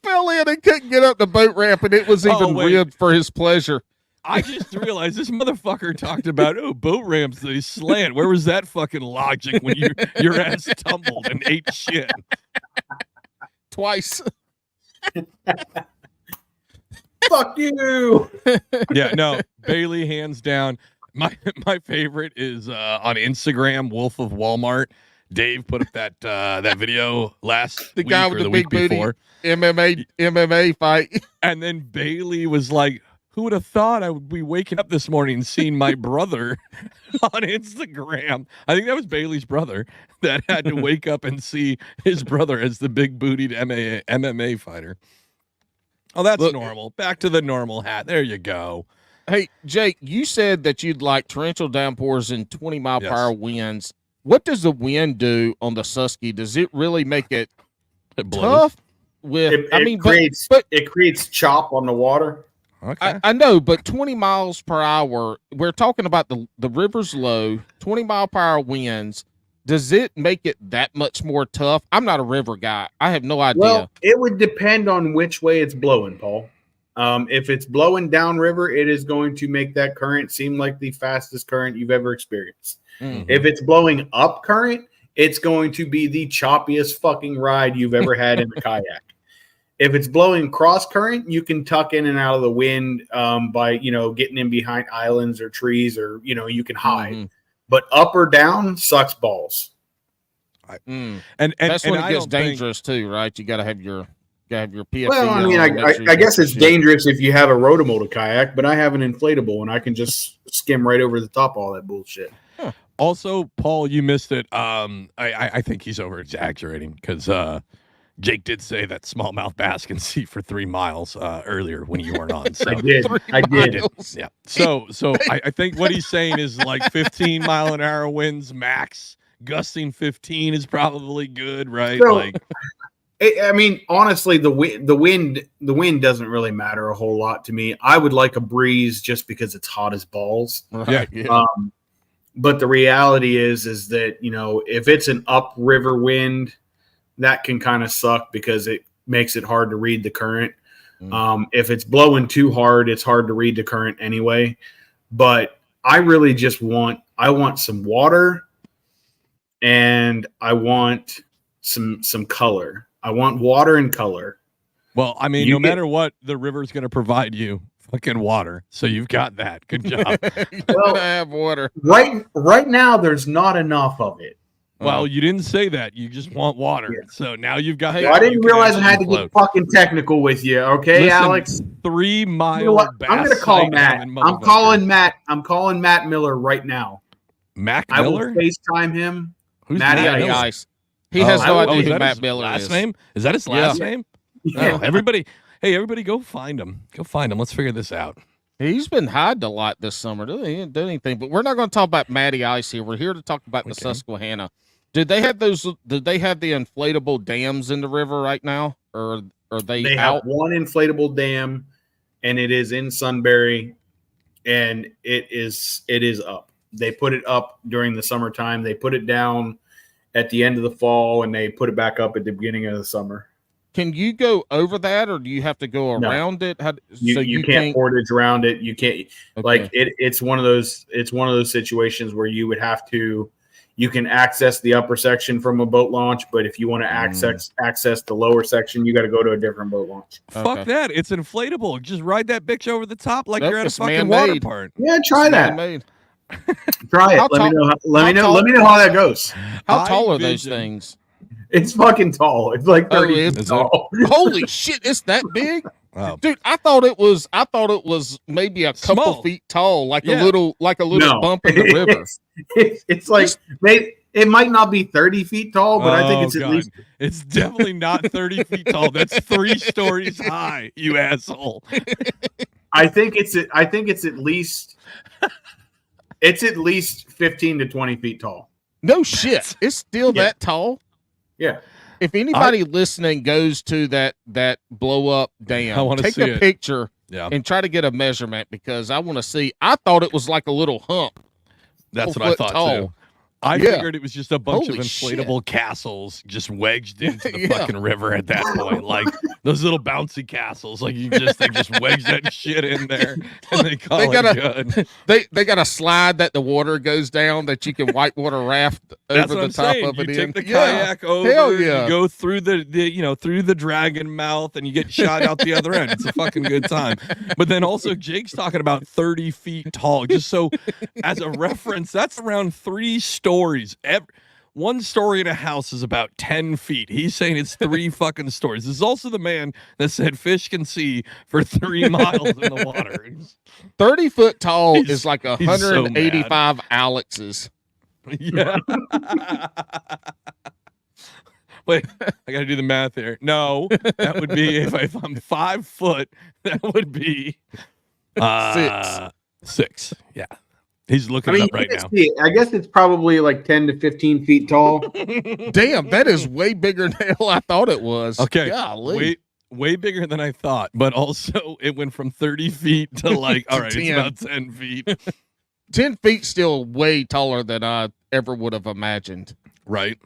fell in and couldn't get up the boat ramp, and it was even ribbed for his pleasure. I just realized this motherfucker talked about boat ramps, they slant. Where was that fucking logic when your ass tumbled and ate shit? Twice. Fuck you. Yeah, no, Bailey, hands down. My favorite is on Instagram, Wolf of Walmart. Dave put up that video last week guy with or the week big before. booty MMA fight. And then Bailey was like, who would have thought I would be waking up this morning and seeing my brother on Instagram? I think that was Bailey's brother that had to wake up and see his brother as the big bootied MMA fighter. Oh, that's normal. Back to the normal hat. There you go. Hey, Jake, you said that you'd like torrential downpours and 20-mile-per-hour winds. What does the wind do on the Susky? Does it really make it tough? It creates chop on the water. Okay. I know, but 20 miles per hour, we're talking about the river's low, 20-mile-per-hour winds. Does it make it that much more tough? I'm not a river guy. I have no idea. Well, it would depend on which way it's blowing, Paul. If it's blowing downriver, it is going to make that current seem like the fastest current you've ever experienced. Mm-hmm. If it's blowing up current, it's going to be the choppiest fucking ride you've ever had in a kayak. If it's blowing cross current, you can tuck in and out of the wind by, getting in behind islands or trees, or, you can hide. Mm-hmm. But up or down sucks balls. And that's when it gets dangerous too, right? You got to have your PFD. Well, I mean, I guess it's dangerous if you have a rotomotor kayak, but I have an inflatable and I can just skim right over the top of all that bullshit. Huh. Also, Paul, you missed it. I think he's over exaggerating because Jake did say that smallmouth bass can see for 3 miles earlier when you weren't on. So. I did. Yeah. So I think what he's saying is like 15-mile-an-hour winds max. Gusting 15 is probably good, right? So, I mean, honestly, the wind doesn't really matter a whole lot to me. I would like a breeze just because it's hot as balls. Right. Yeah. But the reality is that if it's an upriver wind, that can kind of suck because it makes it hard to read the current. If it's blowing too hard, it's hard to read the current anyway. But I really just want some water, and I want some color. I want water and color. Well, I mean, no matter what, the river's going to provide you fucking water. So you've got that. Good job. Well, I have water. Right now, there's not enough of it. Well, you didn't say that. You just want water. Yeah. So now you've got. I didn't realize I had to get fucking technical with you. Okay, listen, Alex. 3 mile. You know what? I'm going to call Matt. I'm calling Matt. I'm calling Matt Miller right now. Matt Miller. I will FaceTime him. Who's Matty Ice? He has no idea who Matt Miller is. Last name? Is that his last name? Yeah. Oh, everybody, go find him. Go find him. Let's figure this out. He's been hiding a lot this summer. He didn't do anything. But we're not going to talk about Matty Ice here. We're here to talk about the Susquehanna. Did they have the inflatable dams in the river right now, or are they? They out? have one inflatable dam, and it is in Sunbury, and it is up. They put it up during the summertime. They put it down at the end of the fall, and they put it back up at the beginning of the summer. Can you go over that, or do you have to go around it? You can't portage around it. You can't It's one of those situations where you would have to. You can access the upper section from a boat launch, but if you want to access the lower section, you got to go to a different boat launch. Fuck that! It's inflatable. Just ride that bitch over the top like you're at a fucking water park. Yeah, try that. Try it. Let me know how that goes. How tall are those things? It's fucking tall. It's like 30 feet tall. Holy shit! It's that big. Wow. Dude, I thought it was maybe a couple feet tall, like a little bump in the river. It's like It might not be 30 feet tall, but I think it's at least. It's definitely not 30 feet tall. That's 3 stories high, you asshole. I think it's at least. It's at least 15 to 20 feet tall. No shit. It's still that tall? Yeah. If anybody listening goes to that blow up dam, take a picture and try to get a measurement because I want to see. I thought it was like a little hump. That's what I thought too. I figured it was just a bunch of inflatable castles just wedged into the fucking river at that point. Like those little bouncy castles. Like they just wedge that shit in there and they call it good. They got a slide that the water goes down that you can whitewater raft over the top of it. You take the kayak over, you go through through the dragon mouth and you get shot out the other end. It's a fucking good time. But then also Jake's talking about 30 feet tall. Just so as a reference, that's around 3 stories. One story in a house is about 10 feet. He's saying it's 3 fucking stories. This is also the man that said fish can see for 3 miles in the water. 30 foot tall is like 185 Alexes. Yeah. Wait, I got to do the math here. No, that would be if I'm 5 foot, that would be 6. Yeah. He's looking it up right now. I guess it's probably like 10 to 15 feet tall. Damn, that is way bigger than hell I thought it was. Okay. Golly. Way bigger than I thought, but also it went from 30 feet to like, all right, it's about 10 feet. 10 feet still way taller than I ever would have imagined. Right.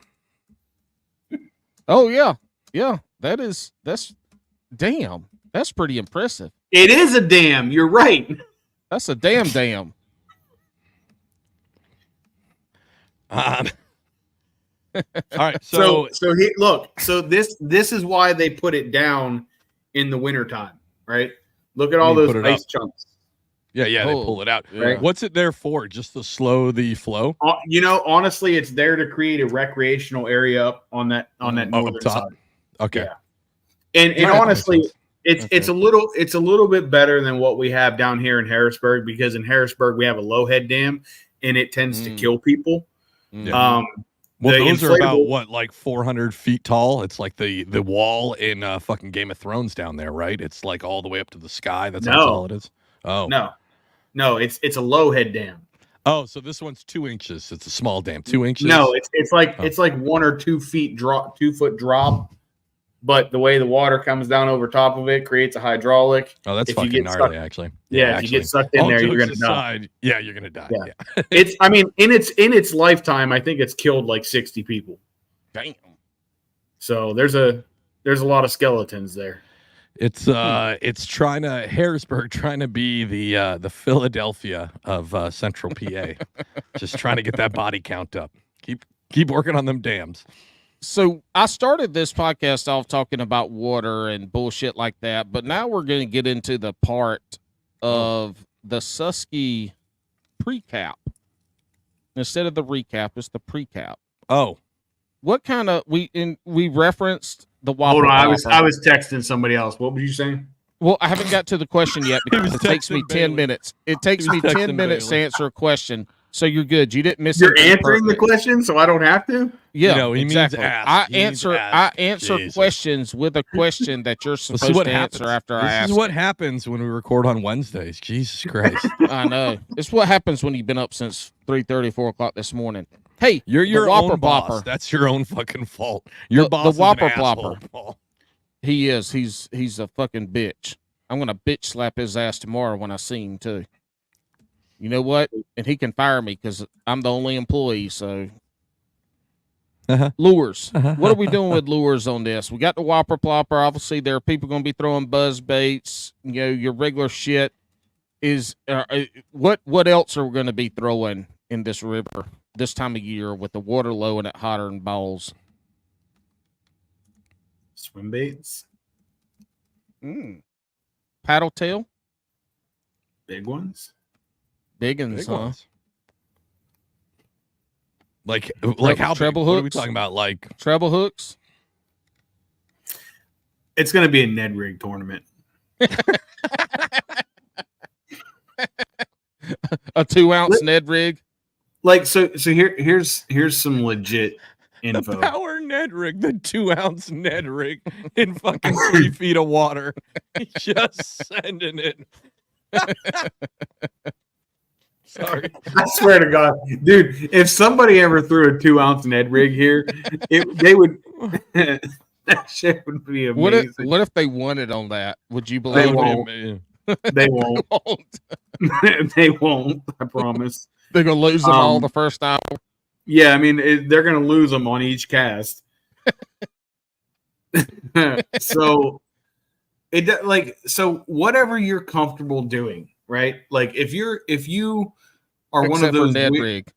Oh, yeah. Yeah, that's pretty impressive. It is a dam. You're right. That's a dam. All right, so this is why they put it down in the wintertime, right? Look at all those ice chunks. Yeah, they pull it out. Right? What's it there for? Just to slow the flow? Honestly, it's there to create a recreational area up on that northern side. Okay. Yeah. And honestly, it's a little bit better than what we have down here in Harrisburg because in Harrisburg we have a low head dam and it tends to kill people. Yeah. Those are about what, like 400 feet tall? It's like the wall in fucking Game of Thrones down there, right? It's like all the way up to the sky. That's how tall it is. Oh no, it's a low head dam. Oh, so this one's 2 inches. It's a small dam, 2 inches. No, it's like 1 or 2 feet drop, 2 foot drop. But the way the water comes down over top of it creates a hydraulic. Oh, that's fucking gnarly, actually. Yeah, if you get sucked in there, you're gonna die. Yeah, you're gonna die. Yeah. In its lifetime, I think it's killed like 60 people. Damn. So there's a lot of skeletons there. It's Harrisburg trying to be the Philadelphia of Central PA. Just trying to get that body count up. Keep working on them dams. So I started this podcast off talking about water and bullshit like that, but now we're going to get into the part of the Susky pre-cap. Instead of the recap, it's the pre-cap. Oh. What kind of we referenced the Whopper. Hold on, I was texting somebody else. What were you saying? Well, I haven't got to the question yet because it takes me 10 minutes. It takes me 10 minutes to answer a question. So you're good. You didn't miss it. You're answering the question, so I don't have to? Yeah, he exactly. Means ask. I answer questions with a question that you're supposed to answer after I ask. This is what happens when we record on Wednesdays. Jesus Christ. I know. It's what happens when you've been up since 3:30, 4 o'clock this morning. Hey, you're your Whopper own boss. Blopper. That's your own fucking fault. Your boss the Whopper is an asshole, Blopper. Paul. He is. He's a fucking bitch. I'm going to bitch slap his ass tomorrow when I see him, too. You know what? And he can fire me because I'm the only employee, so. Lures. What are we doing with lures on this? We got the Whopper Plopper. Obviously, there are people going to be throwing buzz baits. You know, your regular shit is. What else are we going to be throwing in this river this time of year with the water low and it hotter than balls? Swim baits. Paddle tail. Big ones. Big ones. Like how treble big? hooks? What are we talking about? Like treble hooks? It's going to be a Ned rig tournament. A 2-ounce Ned rig. Like here's some legit info. The power Ned rig, the 2-ounce Ned rig in fucking 3 feet of water. Just sending it. Sorry. I swear to God, dude, if somebody ever threw a 2-ounce Ned rig here, they would. That shit would be amazing. What if they won it on that? Would you believe they won't? They won't. They won't. I promise. They're gonna lose them all the first hour. Yeah, I mean they're gonna lose them on each cast. So whatever you're comfortable doing, right? Like if you are one of those Ned rig.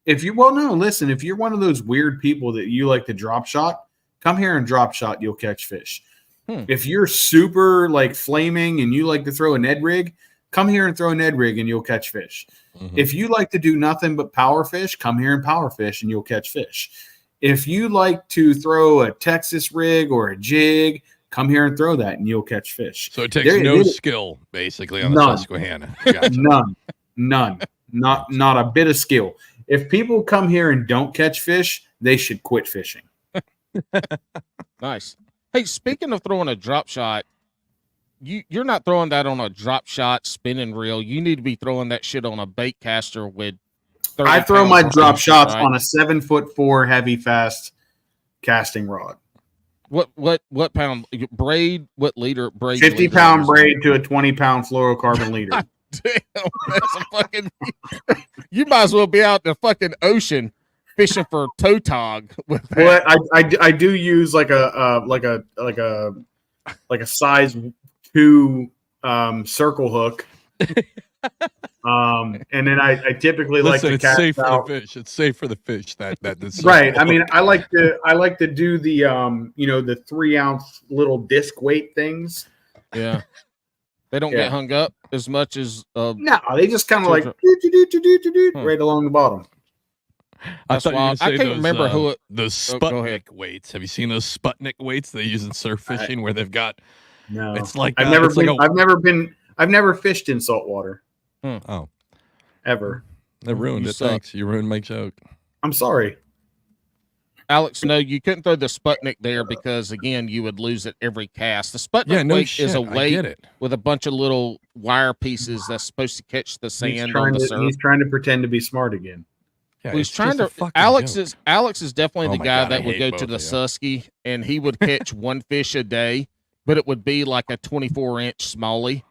If you're one of those weird people that you like to drop shot, come here and drop shot, you'll catch fish. If you're super like flaming and you like to throw a Ned rig, come here and throw a Ned rig and you'll catch fish. Mm-hmm. If you like to do nothing but power fish, come here and power fish and you'll catch fish. If you like to throw a Texas rig or a jig, come here and throw that and you'll catch fish. So it takes no skill basically on the Susquehanna. Gotcha. None. Not a bit of skill. If people come here and don't catch fish, they should quit fishing. Nice. Hey, speaking of throwing a drop shot, you're not throwing that on a drop shot spinning reel. You need to be throwing that shit on a bait caster with 30 I throw my drop shots right? on a 7'4" heavy fast casting rod. What pound braid? What leader braid? 50-pound braid to a 20-pound fluorocarbon leader. Damn, that's a fucking. You might as well be out in the fucking ocean fishing for tautog with that. Well, I do use like a size 2 circle hook. And then I typically like to cast safe out. for the fish. It's safe for the fish. That Right. I mean, I like to do the the 3-ounce little disc weight things. Yeah. They don't get hung up as much as no, they just kind of like right along the bottom. I can't remember who it, those Sputnik weights. Have you seen those Sputnik weights they use in surf fishing where they've got? No, it's like I've never fished in saltwater. Oh, ever. That ruined it. Thanks. You ruined my joke. I'm sorry, Alex. No, you couldn't throw the Sputnik there because again, you would lose it every cast. The Sputnik weight is a weight with a bunch of little wire pieces that's supposed to catch the sand on the surf. He's trying to pretend to be smart again. Yeah, he's trying to. Alex is definitely the guy that would go to the Susky and he would catch one fish a day, but it would be like a 24-inch smallie.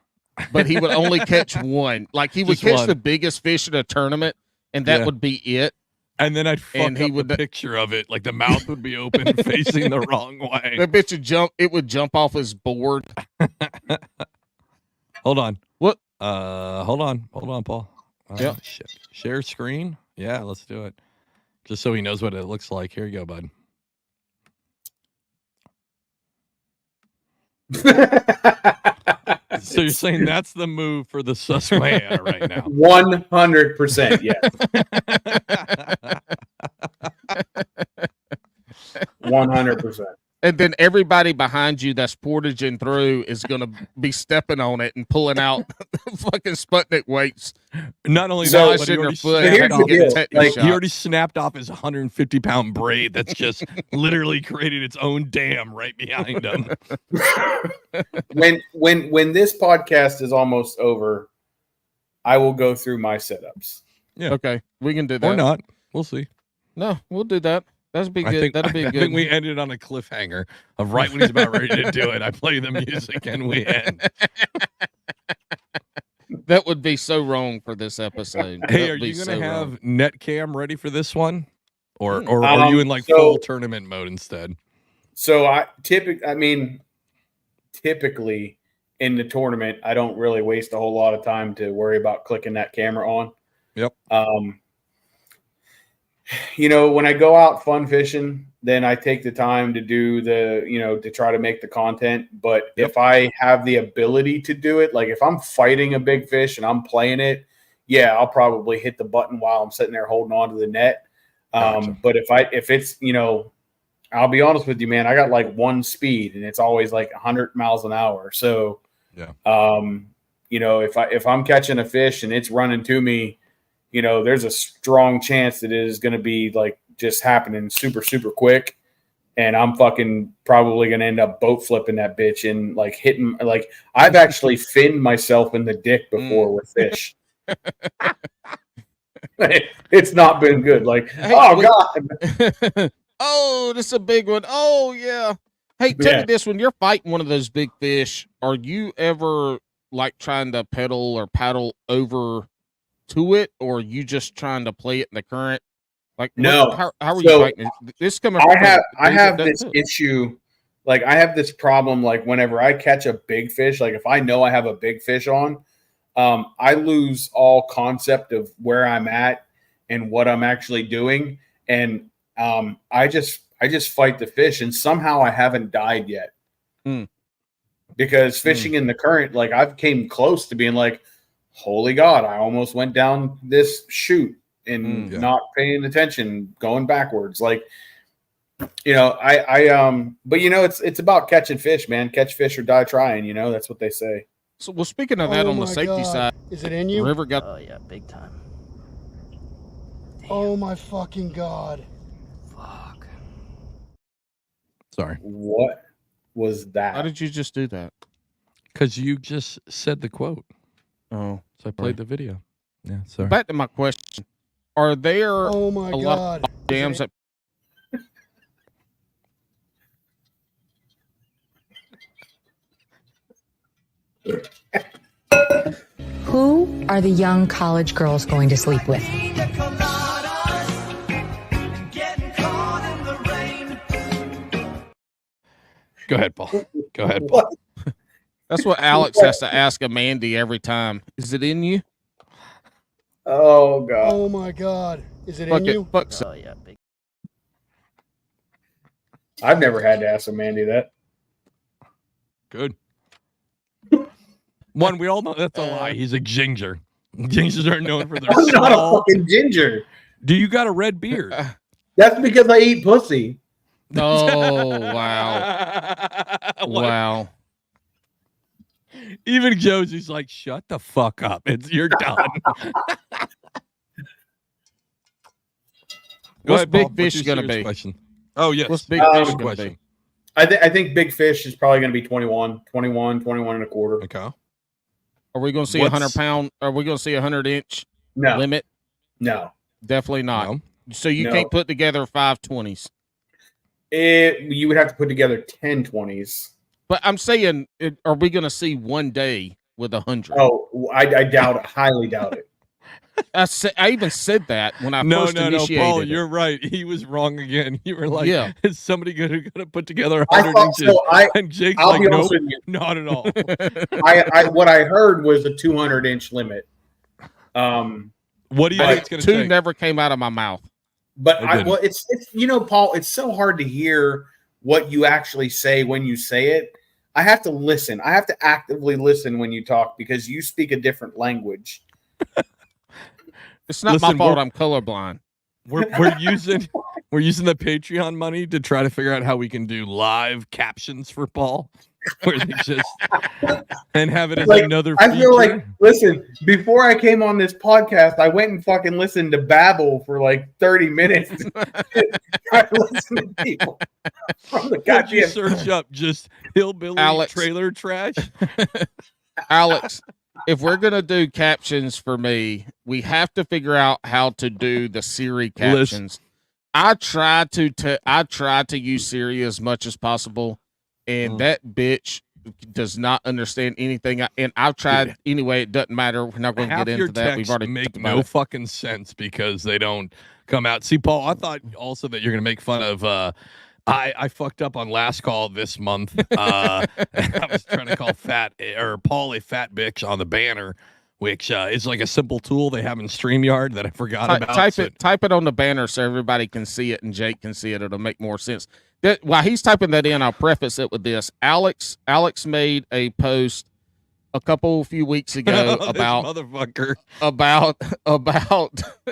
But he would only catch one. Like he would catch the biggest fish in a tournament, and that would be it. And then I'd fuck up the picture of it. Like the mouth would be open, facing the wrong way. The bitch would jump. It would jump off his board. Hold on. What? Hold on, Paul. Yeah. Shit. Share screen. Yeah, let's do it. Just so he knows what it looks like. Here you go, bud. So you're saying that's the move for the Susquehanna right now? 100%, yes. 100%. And then everybody behind you that's portaging through is going to be stepping on it and pulling out fucking Sputnik weights. Not only that, but he already snapped off his 150-pound braid that's just literally created its own dam right behind him. When this podcast is almost over, I will go through my setups. Yeah. Okay. We can do that. Or not. We'll see. No, we'll do that. That'd be good. That'd be good. I think we ended on a cliffhanger of right when he's about ready to do it. I play the music and we end. That would be so wrong for this episode. Hey, are you going to have Netcam ready for this one? Or are you in like full tournament mode instead? So typically in the tournament, I don't really waste a whole lot of time to worry about clicking that camera on. Yep. When I go out fun fishing, then I take the time to do to try to make the content. But if I have the ability to do it, like if I'm fighting a big fish and I'm playing it, I'll probably hit the button while I'm sitting there holding on to the net. Gotcha. But if it's, I'll be honest with you, man, I got like one speed and it's always like 100 miles an hour. So, if I'm catching a fish and it's running to me, there's a strong chance that it is going to be like just happening super, super quick. And I'm fucking probably going to end up boat flipping that bitch and like hitting, like I've actually finned myself in the dick before with fish. It's not been good. Like, God. Oh, this is a big one. Oh, yeah. Hey, tell me this, when you're fighting one of those big fish, are you ever like trying to pedal or paddle over to it, or are you just trying to play it in the current? Like, no. How are you fighting? This coming from I have this issue. Like, I have this problem. Like, whenever I catch a big fish, like if I know I have a big fish on, I lose all concept of where I'm at and what I'm actually doing. And I just fight the fish, and somehow I haven't died yet. Because fishing in the current, like I've came close to being like, holy God, I almost went down this chute and not paying attention, going backwards. Like, but it's about catching fish, man. Catch fish or die trying, that's what they say. So, well, speaking of that, on the safety side, is it in you? River got. Oh yeah, big time. Damn. Oh my fucking God. Fuck. Sorry. What was that? How did you just do that? Because you just said the quote. Oh, so I played the video. Yeah, sorry. Back to my question: are there oh my a God. lot of dams that? Who are the young college girls going to sleep with? Go ahead, Paul. Go ahead, Paul. That's what Alex has to ask Amanda every time. Is it in you? Oh God. Oh my God. Is it Fuck in it. you? Fuck Oh yeah, big. I've never had to ask Amanda that. Good. One, we all know that's a lie. He's a ginger. Gingers are known for their I'm small. not a fucking ginger. Do you got a red beard? That's because I eat pussy. Oh, wow. Wow. Even Josie's like, shut the fuck up. You're done. What's Big Fish going to be? Question? Oh, yes. What's Big Fish going to be? I think Big Fish is probably going to be 21 and a quarter. Okay. Are we going to see 100-pound? Are we going to see 100-inch limit? No. Definitely not. No. So you can't put together 520s. You would have to put together 10 20s. But I'm saying, are we going to see one day with 100? Oh, I doubt it. Highly doubt it. I even said that when I first initiated Paul, it. you're right. He was wrong again. You were like, yeah. Is somebody going to put together 100 inches? So. And Jake's I'll like, be nope, honest with you. not at all. What I heard was a 200-inch limit. What do you think it's going to take? Two never came out of my mouth. But it's Paul, it's so hard to hear what you actually say when you say it. I have to listen. I have to actively listen when you talk because you speak a different language. It's not my fault. I'm colorblind. We're using the Patreon money to try to figure out how we can do live captions for Paul, where they just and have it as another feature. I feel like, listen, before I came on this podcast, I went and fucking listened to Babel for like 30 minutes. Try to listen to people from the goddamn search up just hillbilly trailer trash. Alex, if we're gonna do captions for me, we have to figure out how to do the Siri captions. I try to use Siri as much as possible, and that bitch does not understand anything. And I've tried anyway. It doesn't matter. We're not going to get into that. We've already make no fucking sense because they don't come out. See, Paul, I thought also that you're going to make fun of. I fucked up on last call this month. I was trying to call Paul a fat bitch on the banner, which is like a simple tool they have in StreamYard that I forgot about. Type it on the banner so everybody can see it and Jake can see it. It'll make more sense. While he's typing that in, I'll preface it with this. Alex made a post a few weeks ago about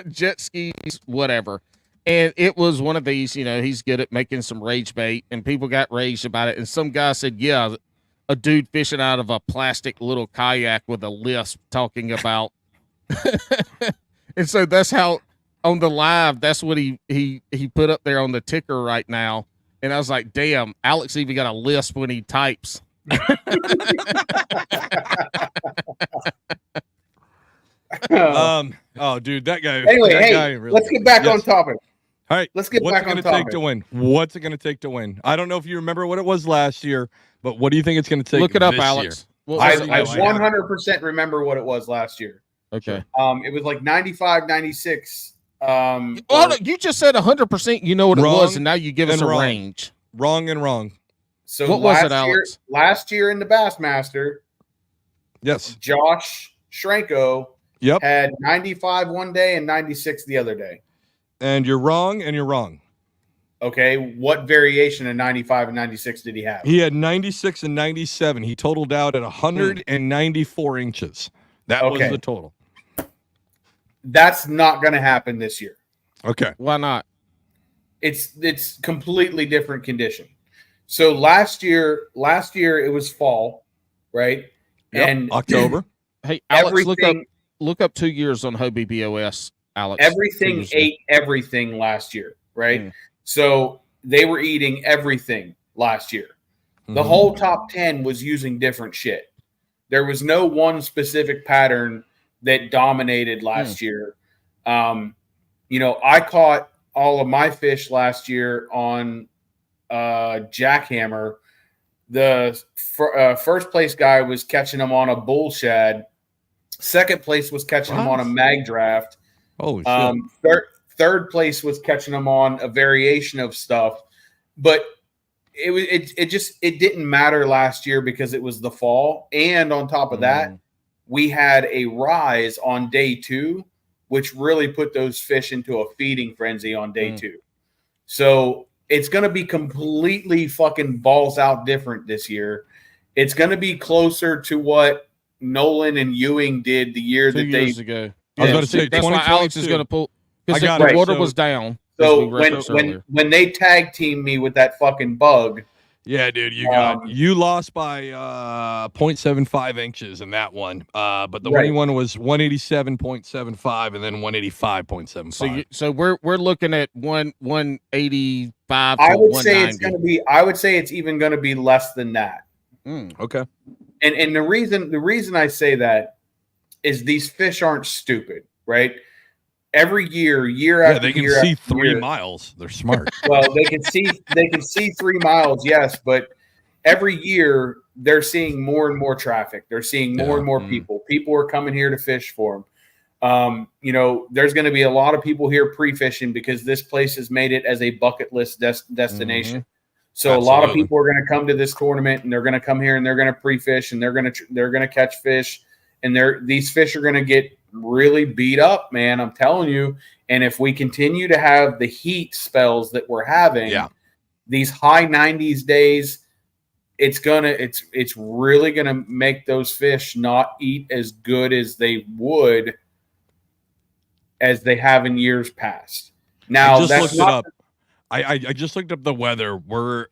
jet skis, whatever. And it was one of these, he's good at making some rage bait, and people got raged about it. And some guy said, yeah, a dude fishing out of a plastic little kayak with a lisp talking about And so that's how on the live, that's what he put up there on the ticker right now. And I was like, damn, Alex even got a lisp when he types. Oh, dude, that guy. Anyway, that hey, guy really, let's get back on topic. All right, let's get back on topic. What's it going to take to win? What's it going to take to win? I don't know if you remember what it was last year, but what do you think it's going to take? Look it up, this Alex. Year? I 100% remember what it was last year. Okay. It was like 95, 96. You just said 100%. You know what it was, and now you give us a range. Wrong and wrong. So what was it, Alex? Last year in the Bassmaster, yes, Josh Schranko Yep. had 95 one day and 96 the other day. And you're wrong, and you're wrong. Okay, what variation of 95 and 96 did he have? He had 96 and 97. He totaled out at 194 inches. That was the total. That's not going to happen this year. Okay. Why not? It's completely different condition. So last year it was fall, right? Yep. And October. Hey, Alex, look up 2 years on Hobie BOS, Alex. Everything ate everything last year, right? So they were eating everything last year. The whole top 10 was using different shit. There was no one specific pattern that dominated last year. I caught all of my fish last year on jackhammer. The first place guy was catching them on a bull shad. Second place was catching them on a mag draft. Oh, shit. Third place was catching them on a variation of stuff, but it didn't matter last year because it was the fall, and on top of that, we had a rise on day 2, which really put those fish into a feeding frenzy on day 2. So it's going to be completely fucking balls out different this year. It's going to be closer to what Nolan and Ewing did the year that years ago. I was going to say that's why Alex is going to pull because the water was down. So when they tag teamed me with that fucking bug. Yeah, dude, you lost by 0.75 inches in that one. But the winning one was 187.75 and then 185.75. So we're looking at 185 to I would 190. I would say it's even going to be less than that. Okay. And the reason I say that is these fish aren't stupid, right? Every year after they can year see after 3 year, miles. They're smart. Well, they can see 3 miles, yes, but every year they're seeing more and more traffic. They're seeing more and more people. People are coming here to fish for them. There's going to be a lot of people here pre-fishing because this place has made it as a bucket list destination. So Absolutely. a lot of people are going to come to this tournament and they're going to come here and they're going to pre-fish and they're going to catch fish, and these fish are going to get really beat up, man. I'm telling you. And if we continue to have the heat spells that we're having, these high 90s days, it's really gonna make those fish not eat as good as they would as they have in years past. Now I just looked up the weather. We're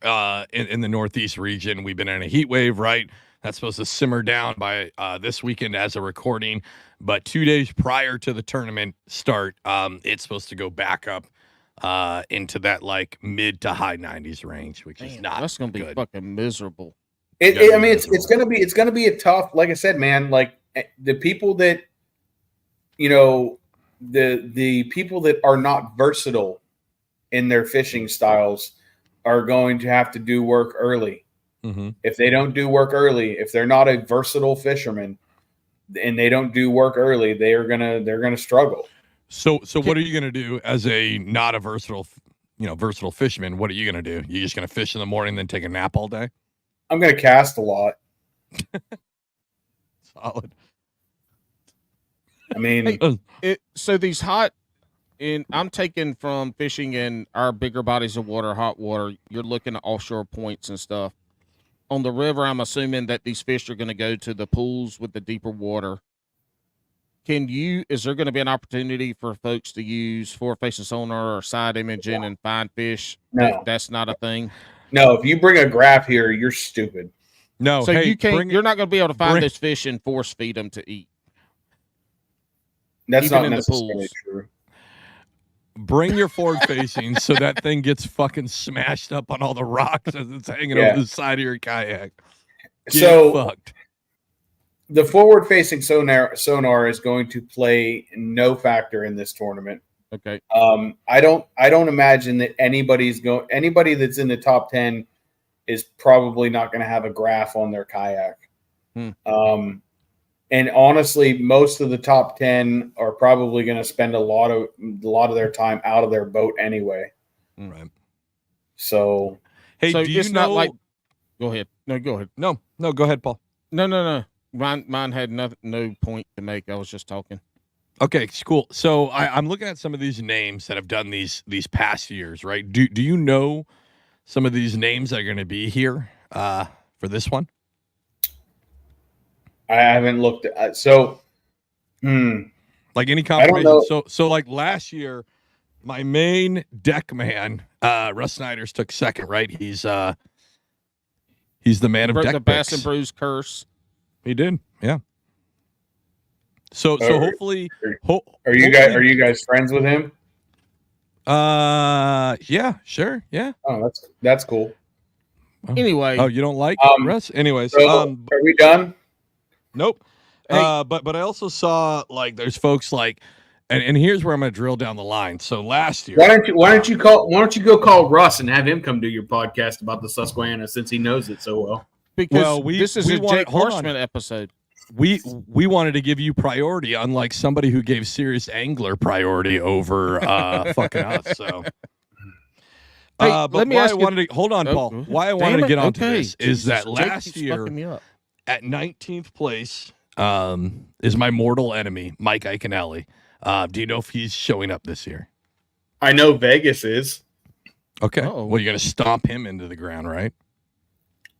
in the Northeast region. We've been in a heat wave, right? That's supposed to simmer down by this weekend as a recording. But 2 days prior to the tournament start, it's supposed to go back up into that like mid to high 90s range, which is not. That's going to be fucking miserable. It's going to be a tough. Like I said, man. Like the people that, the people that are not versatile in their fishing styles are going to have to do work early. If they don't do work early, if they're not a versatile fisherman and they don't do work early, they're gonna struggle. So what are you gonna do as a not a versatile fisherman? What are you gonna do? You just gonna fish in the morning, then take a nap all day? I'm gonna cast a lot. Solid. I mean, so these I'm taking from fishing in our bigger bodies of water, hot water. You're looking at offshore points and stuff. On the river, I'm assuming that these fish are going to go to the pools with the deeper water. Is there going to be an opportunity for folks to use forward-facing sonar or side imaging and find fish? No. That's not a thing? No, if you bring a graph here, you're stupid. No, so you're not going to be able to find those fish and force feed them to eat. That's even not in the necessarily pools. true. Bring your forward facing so that thing gets fucking smashed up on all the rocks as it's hanging over the side of your kayak. Get fucked. The forward facing sonar is going to play no factor in this tournament. Okay. I don't imagine that anybody that's in the top 10 is probably not going to have a graph on their kayak. And honestly, most of the top 10 are probably going to spend a lot of their time out of their boat anyway. Right. So, hey, so do you it's know? Not like, go ahead. No, go ahead. No, go ahead, Paul. No. Mine had no point to make. I was just talking. Okay, cool. So I'm looking at some of these names that have done these past years, right? Do you know some of these names that are going to be here for this one? I haven't looked at like any confirmation. So like last year, my main deck man, Russ Snyder's took second, right? He's the man of deck the Bass and Brews curse. He did, yeah. So hopefully, are you guys friends with him? Yeah, sure, yeah. Oh, that's cool. Anyway, you don't like Russ? Anyways, so are we done? Nope. Hey. But I also saw like there's folks like, and here's where I'm gonna drill down the line. So last year, why don't you go call Russ and have him come do your podcast about the Susquehanna since he knows it so well? Because this is a Jake Harshman episode. We wanted to give you priority, unlike somebody who gave Serious Angler priority over fucking us. So, let me ask you. Hold on, Paul. Why I wanted to get onto this is that last year at 19th place is my mortal enemy, Mike Iaconelli. Do you know if he's showing up this year? I know Vegas is. Okay. Well, you're gonna stomp him into the ground, right?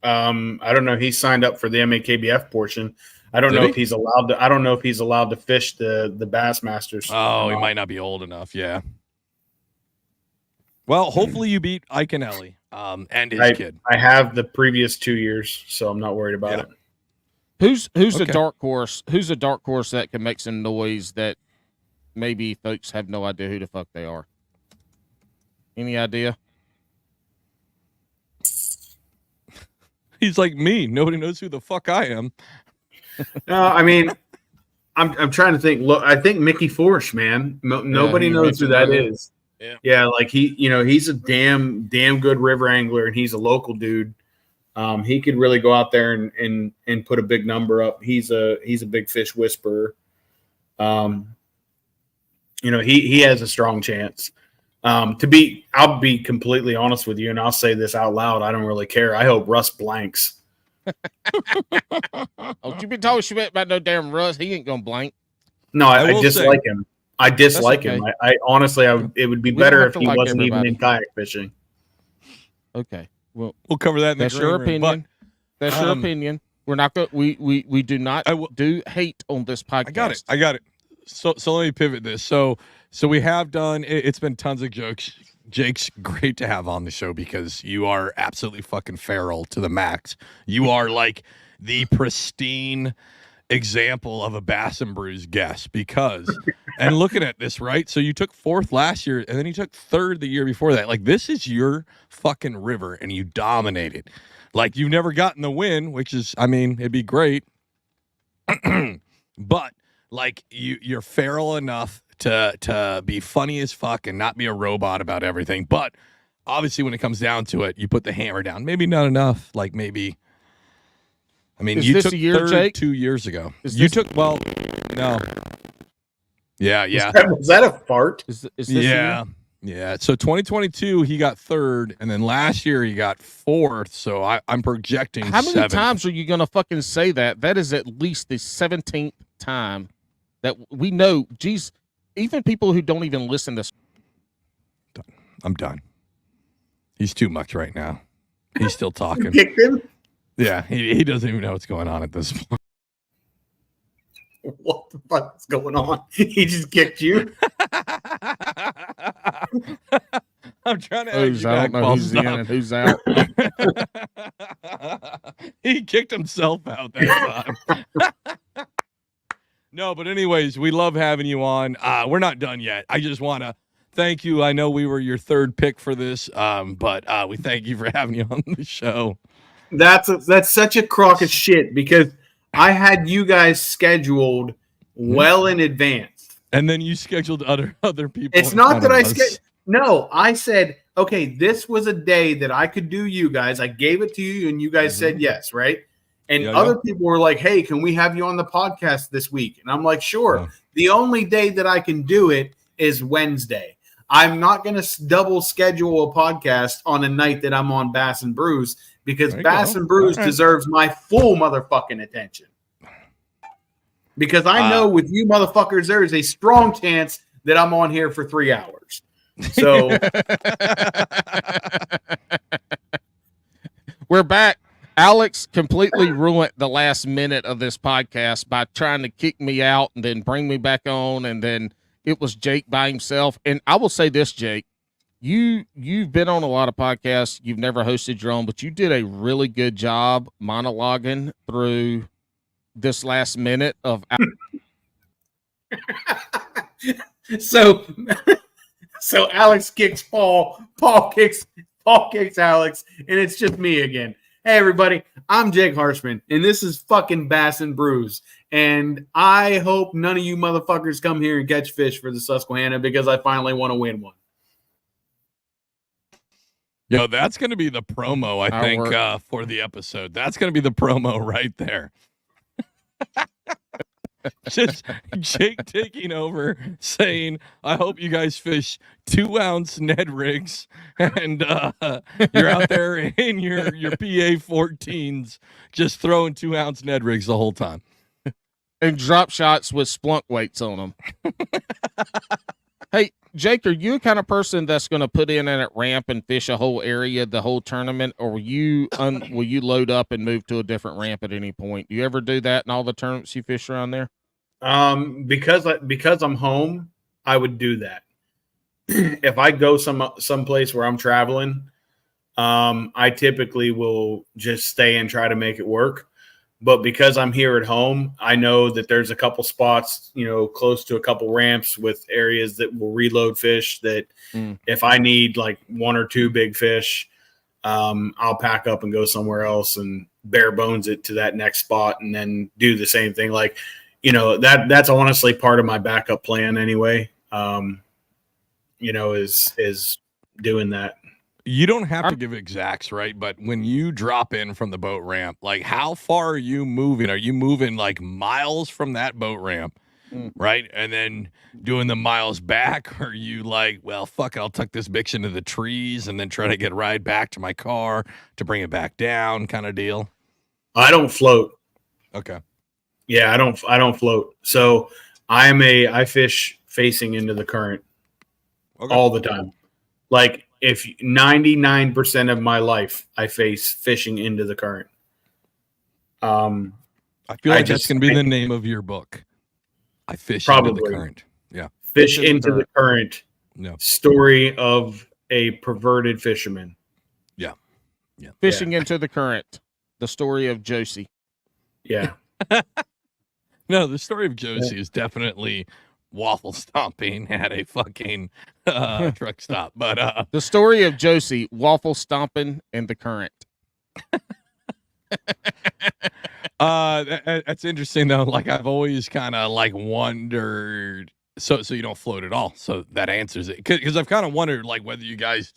I don't know. He signed up for the MAKBF portion. I don't know if he's allowed to. I don't know if he's allowed to fish the Bassmasters. Oh, he might not be old enough. Yeah. Well, hopefully you beat Iaconelli and his kid. I have the previous 2 years, so I'm not worried about it. Who's a dark horse? Who's a dark horse that can make some noise that maybe folks have no idea who the fuck they are? Any idea? He's like me. Nobody knows who the fuck I am. No, I mean, I'm trying to think. Look, I think Mickey Forsh, man. Nobody knows who that is. Yeah, like he's a damn good river angler, and he's a local dude. He could really go out there and put a big number up. He's a big fish whisperer. He has a strong chance. I'll be completely honest with you, and I'll say this out loud. I don't really care. I hope Russ blanks. Don't you be talking shit about no damn Russ. He ain't gonna blank. No, I dislike him. I dislike him. I honestly, it would be better if he wasn't even in kayak fishing. Okay, well, we'll cover that in that's the your green room, opinion. That's your opinion. We're not going. We do not do hate on this podcast. I got it. So let me pivot this. So we have done. It's been tons of jokes. Jake's great to have on the show because you are absolutely fucking feral to the max. You are like the pristine example of a Bass and Brews guest because, and looking at this, right? So you took fourth last year and then you took third the year before that. Like this is your fucking river and you dominated. Like you've never gotten the win, which is, I mean, it'd be great. But like you're feral enough to be funny as fuck and not be a robot about everything. But obviously when it comes down to it, you put the hammer down. Maybe not enough. Like maybe, I mean, you took third Jake? 2 years ago. No. Yeah. Was that a fart? Is this yeah. Yeah. So 2022, he got third, and then last year he got fourth. So I'm projecting How many seventh. times are you going to fucking say that? That is at least the 17th time that we know. Geez, even people who don't even listen to. I'm done. He's too much right now. He's still talking. You kicked him? Yeah, he doesn't even know what's going on at this point. What the fuck is going on? He just kicked you? I'm trying to who's out, back, who's in and who's out. He kicked himself out that time. No, but anyways, we love having you on. We're not done yet. I just want to thank you. I know we were your third pick for this, but we thank you for having you on the show. That's such a crock of shit because I had you guys scheduled well in advance. And then you scheduled other people. It's not that I scheduled. No, I said, okay, this was a day that I could do you guys. I gave it to you and you guys said yes, right? And other people were like, hey, can we have you on the podcast this week? And I'm like, sure. Yeah. The only day that I can do it is Wednesday. I'm not going to double schedule a podcast on a night that I'm on Bass and Brews because Bass and Brews deserves my full motherfucking attention. Because I know with you motherfuckers, there is a strong chance that I'm on here for 3 hours. So we're back. Alex completely ruined the last minute of this podcast by trying to kick me out and then bring me back on, and then it was Jake by himself. And I will say this, Jake, you've been on a lot of podcasts. You've never hosted your own, but you did a really good job monologuing through this last minute of. So Alex kicks Paul. Paul kicks Alex, and it's just me again. Hey, everybody, I'm Jake Harshman, and this is fucking Bass and Brews. And I hope none of you motherfuckers come here and catch fish for the Susquehanna because I finally want to win one. Yo, that's going to be the promo, I think, for the episode. That's going to be the promo right there. Just Jake taking over, saying, I hope you guys fish 2-ounce Ned rigs, and you're out there in your PA 14s just throwing 2-ounce Ned rigs the whole time. And drop shots with splunk weights on them. Hey, Jake, are you the kind of person that's going to put in at ramp and fish a whole area the whole tournament, or will you load up and move to a different ramp at any point? Do you ever do that in all the tournaments you fish around there? Because I'm home, I would do that. If I go someplace where I'm traveling, I typically will just stay and try to make it work. But because I'm here at home, I know that there's a couple spots, close to a couple ramps with areas that will reload fish that if I need like 1 or 2 big fish, I'll pack up and go somewhere else and bare bones it to that next spot and then do the same thing. Like, that's honestly part of my backup plan anyway, is doing that. You don't have to give exacts, right? But when you drop in from the boat ramp, like how far are you moving? Are you moving like miles from that boat ramp, right? And then doing the miles back? Or are you like, well, fuck it, I'll tuck this bitch into the trees and then try to get a ride back to my car to bring it back down kind of deal? I don't float. Okay. Yeah, I don't float. So I fish facing into the current all the time. Like if 99% of my life I face fishing into the current. I feel like that's going to be the name of your book. I fish into the current. Yeah. Fish into the current. No. Story of a perverted fisherman. Yeah. Yeah. Fishing into the current. The story of Josie. Yeah. No, the story of Josie is definitely waffle stomping at a fucking truck stop. But the story of Josie, waffle stomping in the current. That's interesting though. Like I've always kind of like wondered. So you don't float at all. So that answers it. Because I've kind of wondered like whether you guys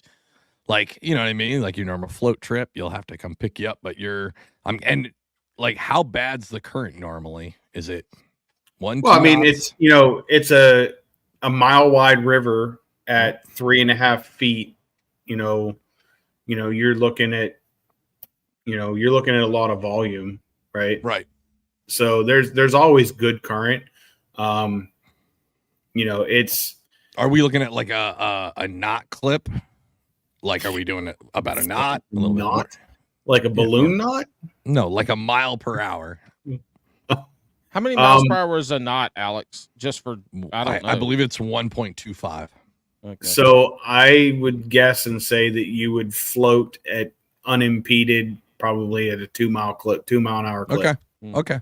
like, you know what I mean? Like your normal float trip, you'll have to come pick you up. But and like how bad's the current normally? Is it 1? Well, I mean, it's it's a mile wide river at 3.5 feet. You're looking at a lot of volume, right? Right. So there's always good current. It's. Are we looking at like a knot clip? Like, are we doing it about a knot? A little knot? Bit like a balloon knot? No, like a mile per hour. How many miles per hour is a knot, Alex? Just for I don't know. I believe it's 1.25. Okay. So I would guess and say that you would float at unimpeded, probably at a 2 mile clip, 2 mile an hour clip. Okay.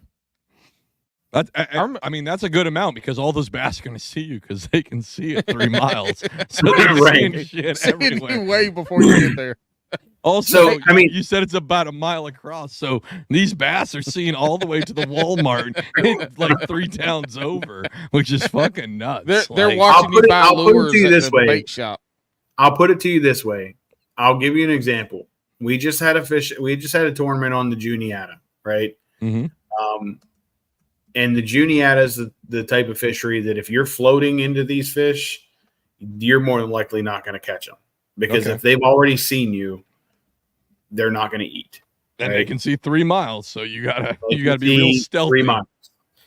I mean, that's a good amount because all those bass are going to see you because they can see it 3 miles. So they're seeing shit everywhere. Way before you get there. Also, So, I mean, you said it's about a mile across, so these bass are seen all the way to the Walmart, like 3 towns over, which is fucking nuts. They're watching you buy lures at the bait shop. I'll put it to you this way. I'll give you an example. We just had a tournament on the Juniata, right? Mm-hmm. And the Juniata is the type of fishery that if you're floating into these fish, you're more than likely not going to catch them because if they've already seen you, they're not going to eat. And they can see 3 miles, so you gotta be real stealthy. 3 miles.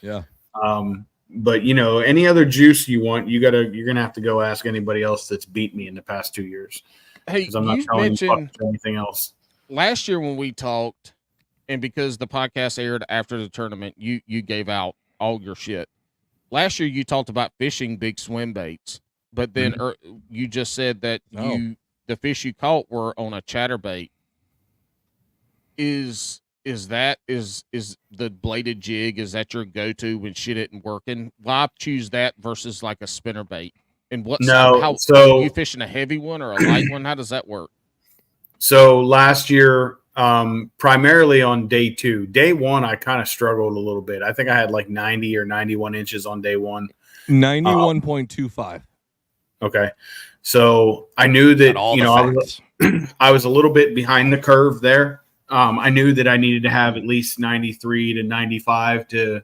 Yeah. But any other juice you want, you're gonna have to go ask anybody else that's beat me in the past 2 years. Hey, I'm not you telling you mentioned anything else. Last year when we talked, and because the podcast aired after the tournament, you gave out all your shit. Last year you talked about fishing big swim baits, but then you just said that the fish you caught were on a chatterbait. Is the bladed jig, is that your go-to when shit isn't working? Why choose that versus like a spinnerbait? And are you fishing a heavy one or a light one? How does that work? So last year, primarily on day 2. Day 1, I kind of struggled a little bit. I think I had like 90 or 91 inches on day 1. 91.25. Okay. So I knew that, I was a little bit behind the curve there. I knew that I needed to have at least 93 to 95 to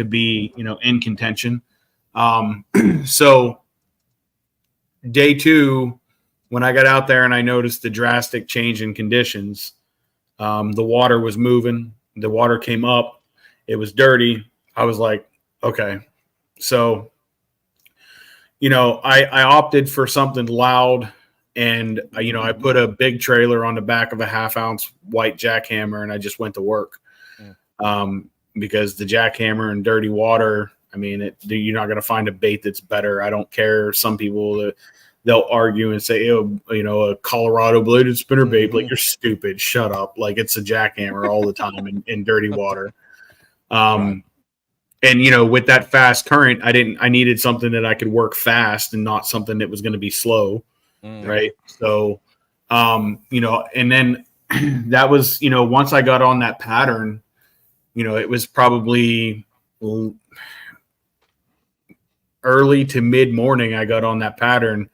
be, in contention. So day 2, when I got out there and I noticed the drastic change in conditions, the water was moving, the water came up, it was dirty. I was like, okay. So, I opted for something loud. And, I put a big trailer on the back of a 1/2 ounce white jackhammer and I just went to work. Because the jackhammer and dirty water, I mean, you're not going to find a bait that's better. I don't care. Some people, they'll argue and say, a Colorado bladed spinnerbait, like you're stupid. Shut up. Like it's a jackhammer all the time in dirty water. And, with that fast current, I needed something that I could work fast and not something that was going to be slow. Right. So, and then that was, once I got on that pattern, it was probably early to mid morning. I got on that pattern.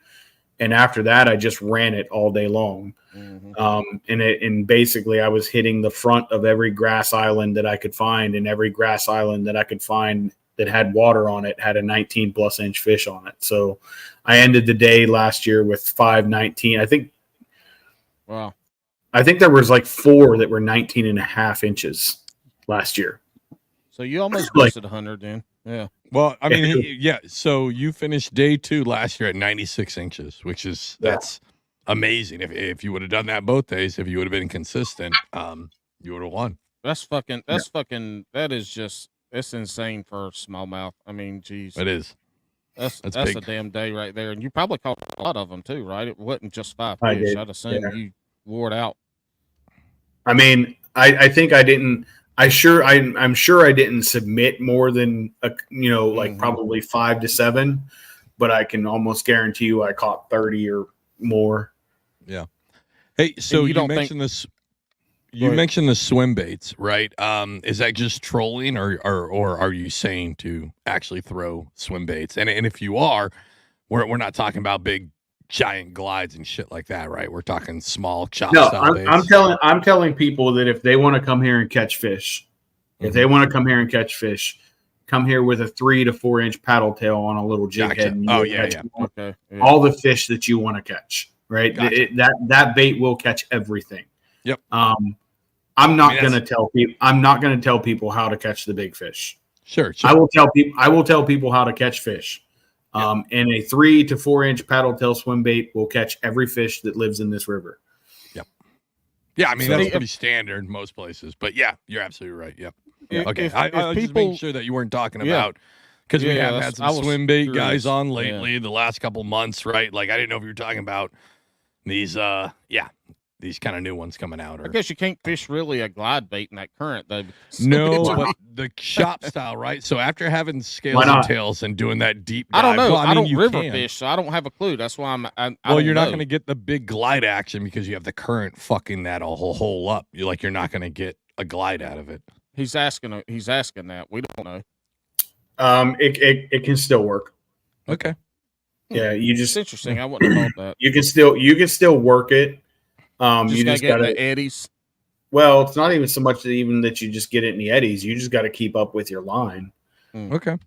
And after that, I just ran it all day long. And basically I was hitting the front of every grass island that I could find, and every grass island that I could find that had water on it had a 19 plus inch fish on it. So I ended the day last year with 519. I think. Wow. I think there was like 4 that were 19 and a half inches last year. So you almost busted 100 then. Yeah. Well, I mean, so you finished day 2 last year at 96 inches, which is that's amazing. If you would have done that both days, if you would have been consistent, you would have won. That is just, it's insane for smallmouth. I mean, geez. It is. That's a damn day right there. And you probably caught a lot of them too, right? It wasn't just 5 fish. I'd assume you wore it out. I mean, I think I didn't. I'm sure I didn't submit more than probably 5 to 7, but I can almost guarantee you I caught 30 or more. Yeah. Hey, so you mentioned this. You mentioned the swim baits, right? Is that just trolling, or are you saying to actually throw swim baits? And if you are, we're not talking about big giant glides and shit like that, right? We're talking small chop. No, I'm telling people that if they want to come here and catch fish, come here with a 3 to 4 inch paddle tail on a little jig head. And all the fish that you want to catch, right? Gotcha. That bait will catch everything. Yep. I'm not going to tell people how to catch the big fish. Sure. I will tell people how to catch fish. And a 3 to 4 inch paddle tail swim bait will catch every fish that lives in this river. Yep. Yeah, I mean that's pretty standard in most places. But yeah, you're absolutely right. Yep. Okay. I was just making sure that you weren't talking about, because we have had some swim bait guys on lately the last couple months, right? Like I didn't know if you were talking about these these kind of new ones coming out. I guess you can't fish really a glide bait in that current, though. No, but the shop style, right? So after having scales and tails and doing that deep dive, I don't know. well, I don't river fish, so I don't have a clue. That's why you're not going to get the big glide action because you have the current fucking that whole hole up. You're not going to get a glide out of it. He's asking that. We don't know. It can still work. Okay. Yeah, it's interesting. I wouldn't have thought that. You can still work it. You just got the eddies. Well, it's not even so much that you just get it in the eddies. You just got to keep up with your line. Okay.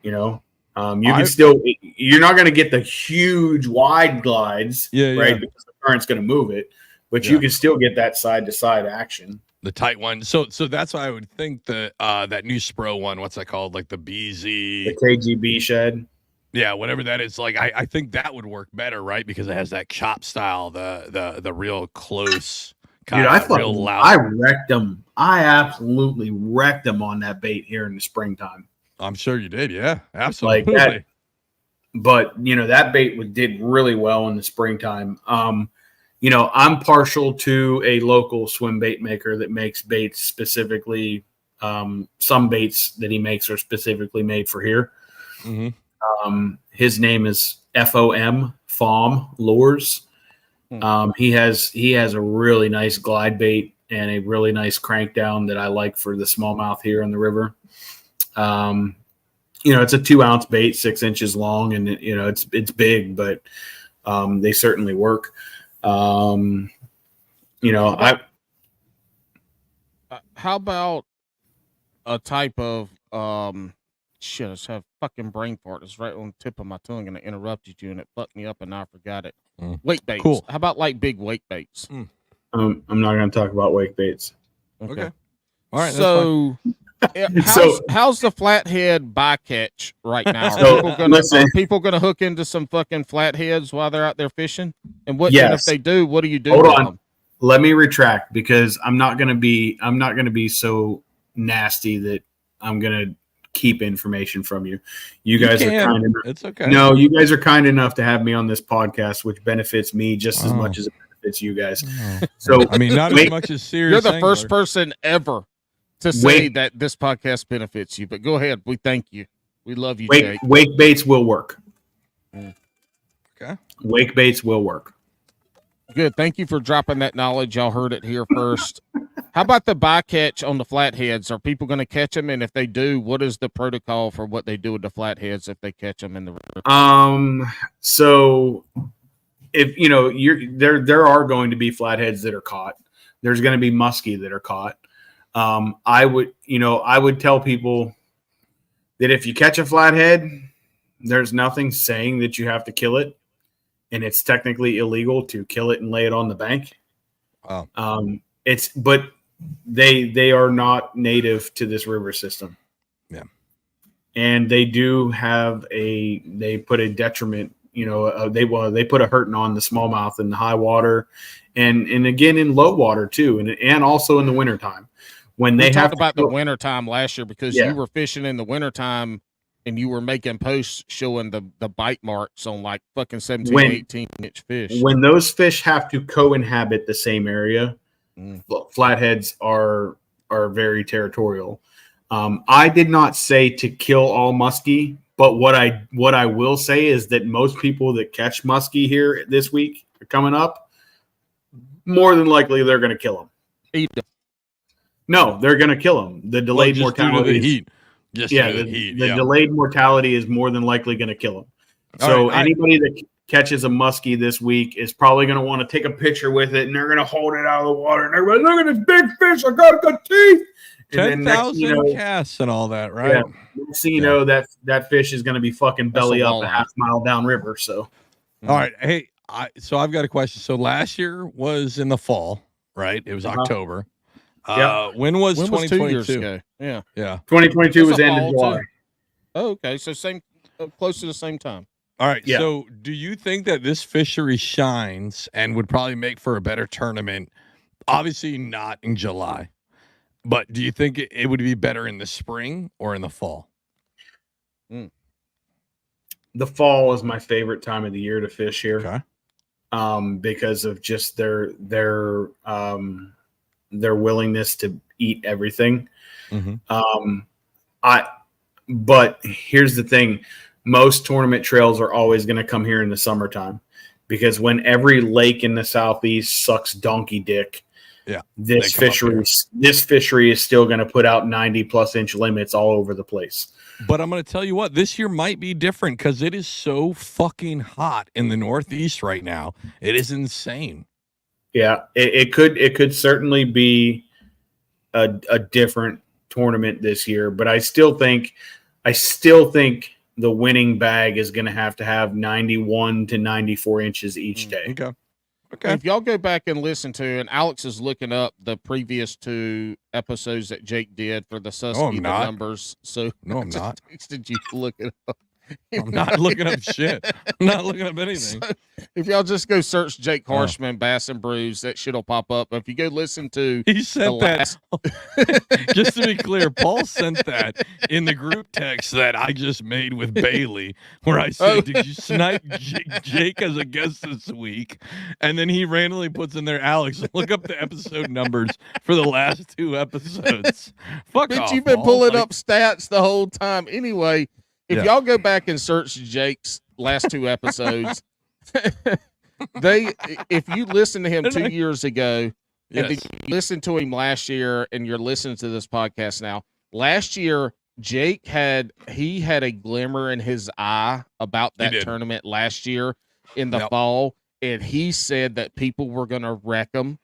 You know, you're not going to get the huge wide glides, right? Because the current's going to move it, but you can still get that side to side action. The tight one. So that's why I would think that new Spro one, what's that called? Like the BZ. The KGB shed. Yeah, whatever that is. Like I think that would work better, right? Because it has that chop style, the real close. Dude, I wrecked them. I absolutely wrecked them on that bait here in the springtime. I'm sure you did. Yeah, absolutely. Like that, but that bait did really well in the springtime. I'm partial to a local swim bait maker that makes baits specifically. Some baits that he makes are specifically made for here. Mm-hmm. His name is FOM Lures. He has a really nice glide bait and a really nice crank down that I like for the smallmouth here on the river. It's a 2-ounce bait, 6 inches long, and it's big, but they certainly work. How about a type of shit? I just have fucking brain fart. It's right on the tip of my tongue, and I interrupted you, and it fucked me up, and I forgot it. Wake baits. Cool. How about like big wake baits? I'm not going to talk about wake baits. Okay. All right. So, how's the flathead bycatch right now? Are people gonna hook into some fucking flatheads while they're out there fishing? And and if they do, what do you do? Hold on. Them? Let me retract because I'm not gonna be so nasty that I'm gonna keep information from you. You guys are kind enough. It's okay. No, you guys are kind enough to have me on this podcast, which benefits me just as much as it benefits you guys. So I mean, not as much as serious. You're the first person ever to say that this podcast benefits you, but go ahead. We thank you. We love you, Jake. Wake baits will work. Okay. Wake baits will work. Good. Thank you for dropping that knowledge. Y'all heard it here first. How about the bycatch on the flatheads? Are people going to catch them? And if they do, what is the protocol for what they do with the flatheads if they catch them in the river? So if there are going to be flatheads that are caught. There's going to be muskie that are caught. I would tell people that if you catch a flathead, there's nothing saying that you have to kill it, and it's technically illegal to kill it and lay it on the bank. Wow. But they are not native to this river system. Yeah. And they do have they put a detriment, they put a hurting on the smallmouth in the high water and again in low water too. And also in the wintertime. When they talked about the wintertime last year because you were fishing in the wintertime and you were making posts showing the bite marks on like fucking 17, 18-inch fish. When those fish have to co-inhabit the same area, flatheads are very territorial. I did not say to kill all muskie, but what I will say is that most people that catch muskie here this week are coming up, more than likely they're going to kill them. Eat them. No, they're going to kill them. The delayed mortality. The delayed mortality is more than likely going to kill them. So anybody that catches a muskie this week is probably going to want to take a picture with it, and they're going to hold it out of the water, and everybody, look at this big fish! I got good teeth. 10,000 casts and all that, right? Yeah. Next thing you know, that fish is going to be fucking belly up a half-mile downriver. So, all right, hey, so I've got a question. So last year was in the fall, right? It was October. When was 2022? 2 years ago. Yeah. 2022 was end of July. Oh, okay. So close to the same time. All right. Yeah. So do you think that this fishery shines and would probably make for a better tournament? Obviously not in July, but do you think it would be better in the spring or in the fall? The fall is my favorite time of the year to fish here. Okay. because of just their willingness to eat everything. But here's the thing. Most tournament trails are always going to come here in the summertime, because when every lake in the Southeast sucks donkey dick, this fishery is still going to put out 90+ inch limits all over the place. But I'm going to tell you what, this year might be different because it is so fucking hot in the Northeast right now. It is insane. Yeah, it could certainly be a different tournament this year, but I still think the winning bag is going to have 91 to 94 inches each day. Okay. If y'all go back and listen to, and Alex is looking up the previous 2 episodes that Jake did for the Susquehanna numbers. So no, I'm not. Texted you to look it up. I'm not looking up shit. I'm not looking up anything. So, if y'all just go search Jake Harshman, Bass and Brews, that shit'll pop up. If you go listen to, he sent that. Just to be clear, Paul sent that in the group text that I just made with Bailey, where I said, "Did you snipe Jake as a guest this week?" And then he randomly puts in there, "Alex, look up the episode numbers for the last 2 episodes." Fuck off, you've been Paul. pulling up stats the whole time. Anyway. If y'all go back and search Jake's last 2 episodes, if you listen to him 2 years ago, and then you listen to him last year, and you're listening to this podcast now, last year Jake had a glimmer in his eye about that tournament last year in the fall, and he said that people were going to wreck him,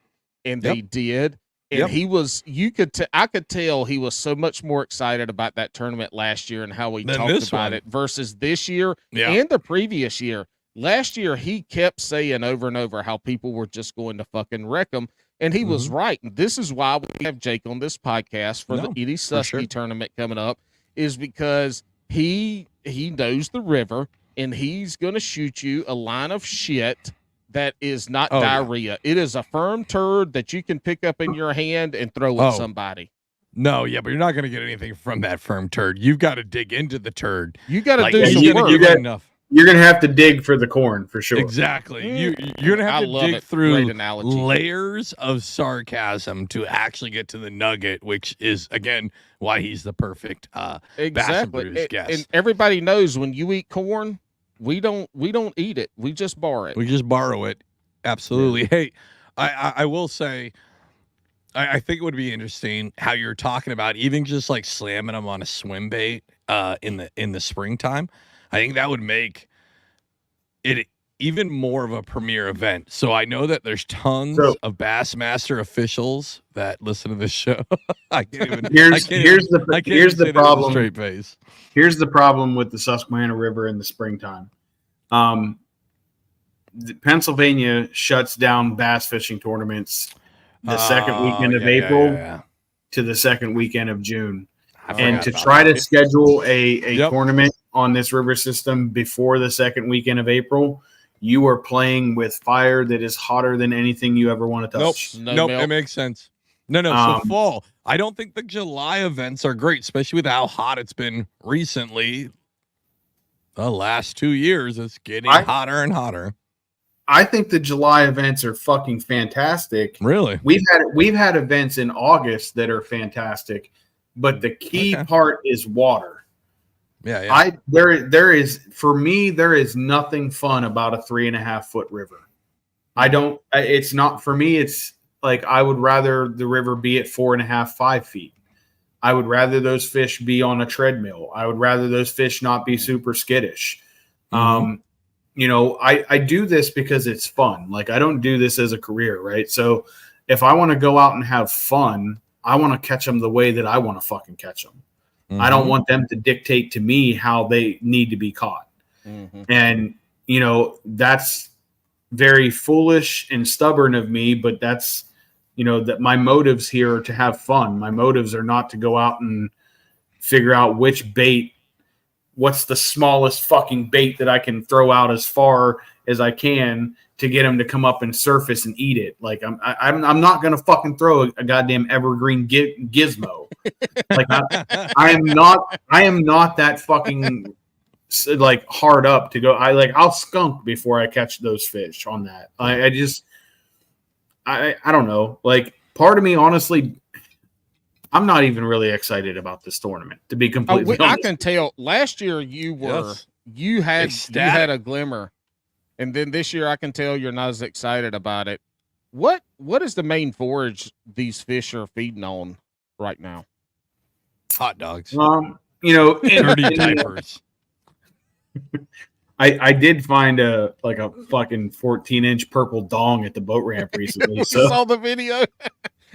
and they did. And I could tell he was so much more excited about that tournament last year and how we talked about it versus this year and the previous year. Last year, he kept saying over and over how people were just going to fucking wreck him. And he was right. And this is why we have Jake on this podcast for the Edie Susky tournament coming up, is because he knows the river, and he's going to shoot you a line of shit that is not diarrhea. It is a firm turd that you can pick up in your hand and throw at somebody. No, but you're not going to get anything from that firm turd. You've got to dig into the turd. You got to do some work. You're going to have to dig for the corn, for sure. Exactly. You're going to have to dig through layers of sarcasm to actually get to the nugget, which is, again, why he's the perfect Bass and Brews guest. And everybody knows when you eat corn, we don't eat it. We just borrow it. We just borrow it. Absolutely. Yeah. Hey, I will say, I think it would be interesting how you're talking about even just like slamming them on a swim bait in the springtime. I think that would make it even more of a premier event. So I know that there's tons of Bassmaster officials that listen to this show. Here's the problem. Straight face. Here's the problem with the Susquehanna River in the springtime. Pennsylvania shuts down bass fishing tournaments the second weekend of April to the second weekend of June. And to try to schedule a tournament on this river system before the second weekend of April, you are playing with fire that is hotter than anything you ever want to touch. Nope, it makes sense. No, so fall. I don't think the July events are great, especially with how hot it's been recently. The last 2 years, it's getting hotter and hotter. I think the July events are fucking fantastic. Really? We've had events in August that are fantastic, but the key part is water. Yeah. There is nothing fun about a 3.5 foot river. It's not for me. It's like, I would rather the river be at 4.5, 5 feet. I would rather those fish be on a treadmill. I would rather those fish not be super skittish. I do this because it's fun. Like, I don't do this as a career, right? So if I want to go out and have fun, I want to catch them the way that I want to fucking catch them. I don't want them to dictate to me how they need to be caught. And, that's very foolish and stubborn of me, but that's, that my motives here are to have fun. My motives are not to go out and figure out what's the smallest fucking bait that I can throw out as far as I can to get them to come up and surface and eat it. Like, I'm not going to fucking throw a goddamn evergreen gizmo. Like, I am not that fucking like hard up to go. I'll skunk before I catch those fish on that. I don't know. Like, part of me, honestly, I'm not even really excited about this tournament, to be completely honest. I can tell. Last year you had a glimmer, and then this year I can tell you're not as excited about it. What is the main forage these fish are feeding on right now? Hot dogs. Dirty diapers. I did find a fucking 14-inch purple dong at the boat ramp recently. You saw the video?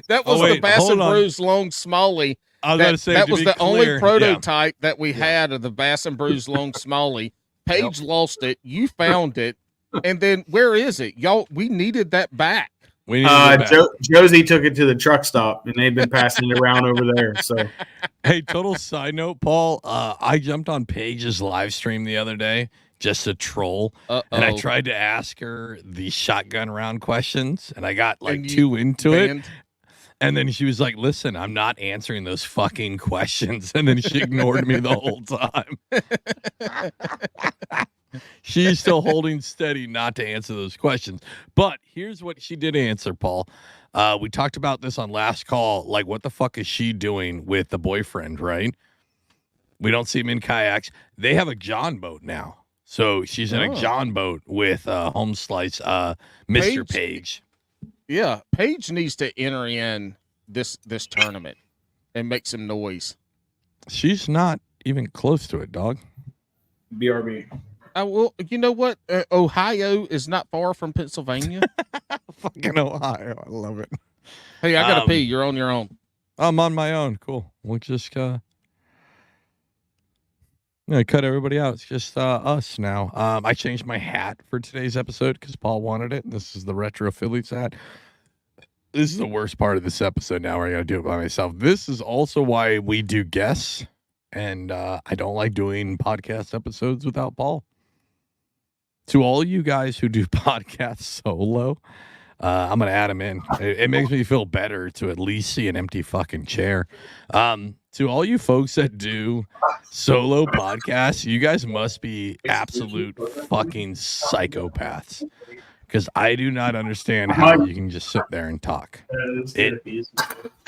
That was the Bass and Brews Long Smalley. I was going to say that was the only prototype that we had of the Bass and Brews Long Smalley. Paige lost it. You found it. And then where is it? Y'all, we needed that back. Josie took it to the truck stop, and they've been passing it around over there. So, hey, total side note, Paul. I jumped on Paige's live stream the other day just to troll, and I tried to ask her the shotgun round questions, and I got two into it. And then she was like, "Listen, I'm not answering those fucking questions," and then she ignored me the whole time. She's still holding steady not to answer those questions. But here's what she did answer, Paul. We talked about this on last call. Like, what the fuck is she doing with the boyfriend, right? We don't see him in kayaks. They have a John boat now. So she's in a John boat with Home Slice, Mr. Page. Yeah, Paige needs to enter in this tournament and make some noise. She's not even close to it, dog. BRB. Well, you know what? Ohio is not far from Pennsylvania. Fucking Ohio. I love it. Hey, I got to pee. You're on your own. I'm on my own. Cool. We'll just cut everybody out. It's just us now. I changed my hat for today's episode because Paul wanted it. This is the Retro Phillies hat. This is the worst part of this episode now where I got to do it by myself. This is also why we do guests, and I don't like doing podcast episodes without Paul. To all you guys who do podcasts solo, I'm going to add him in. It makes me feel better to at least see an empty fucking chair. To all you folks that do solo podcasts, you guys must be absolute fucking psychopaths. Because I do not understand how you can just sit there and talk. It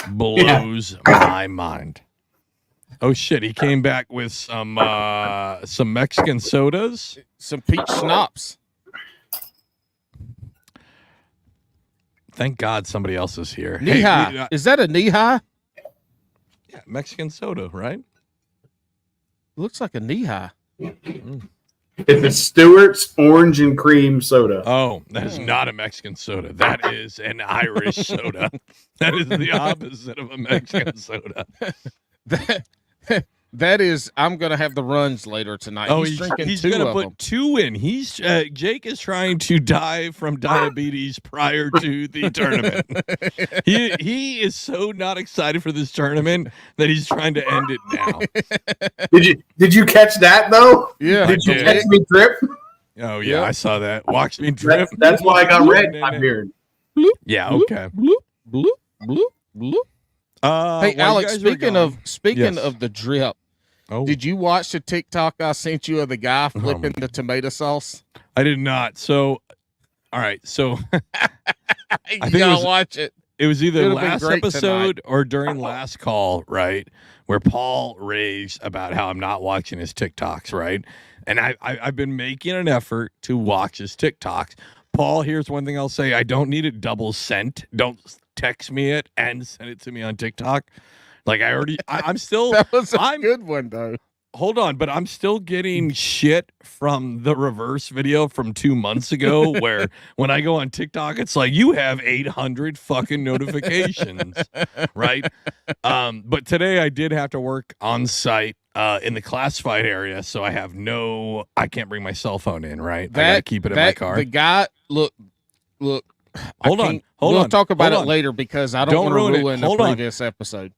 blows my mind. Oh shit! He came back with some Mexican sodas, some peach schnapps. Thank God somebody else is here. Knee-high. Hey, is that a knee-high? Yeah, Mexican soda, right? Looks like a knee-high. It's a Stewart's orange and cream soda. Oh, that is not a Mexican soda. That is an Irish soda. That is the opposite of a Mexican soda. That is, I'm going to have the runs later tonight. Oh, he's going to put two in. Jake is trying to die from diabetes prior to the tournament. He is so not excited for this tournament that he's trying to end it now. Did you catch that though? Yeah. Did you catch me drip? Oh yeah, I saw that. Watch me drip. That's why I got red in my beard. Yeah. Okay. Bloop, bloop, bloop, bloop. Hey, Alex, speaking of the drip, did you watch the TikTok I sent you of the guy flipping the tomato sauce? I did not. So, all right. So, you gotta watch it. It was either last episode or during last call, right, where Paul raged about how I'm not watching his TikToks, right? And I've been making an effort to watch his TikToks. Paul, here's one thing I'll say. I don't need it double sent. Don't text me it and send it to me on TikTok. Like I'm still. That was a good one, though. Hold on, but I'm still getting shit from the reverse video from 2 months ago where when I go on TikTok, it's like, you have 800 fucking notifications, right? But today I did have to work on site in the classified area, so I can't bring my cell phone in, right? I gotta keep it in my car. The guy, look. Hold on. We'll talk about it later because I don't want to ruin the previous episode.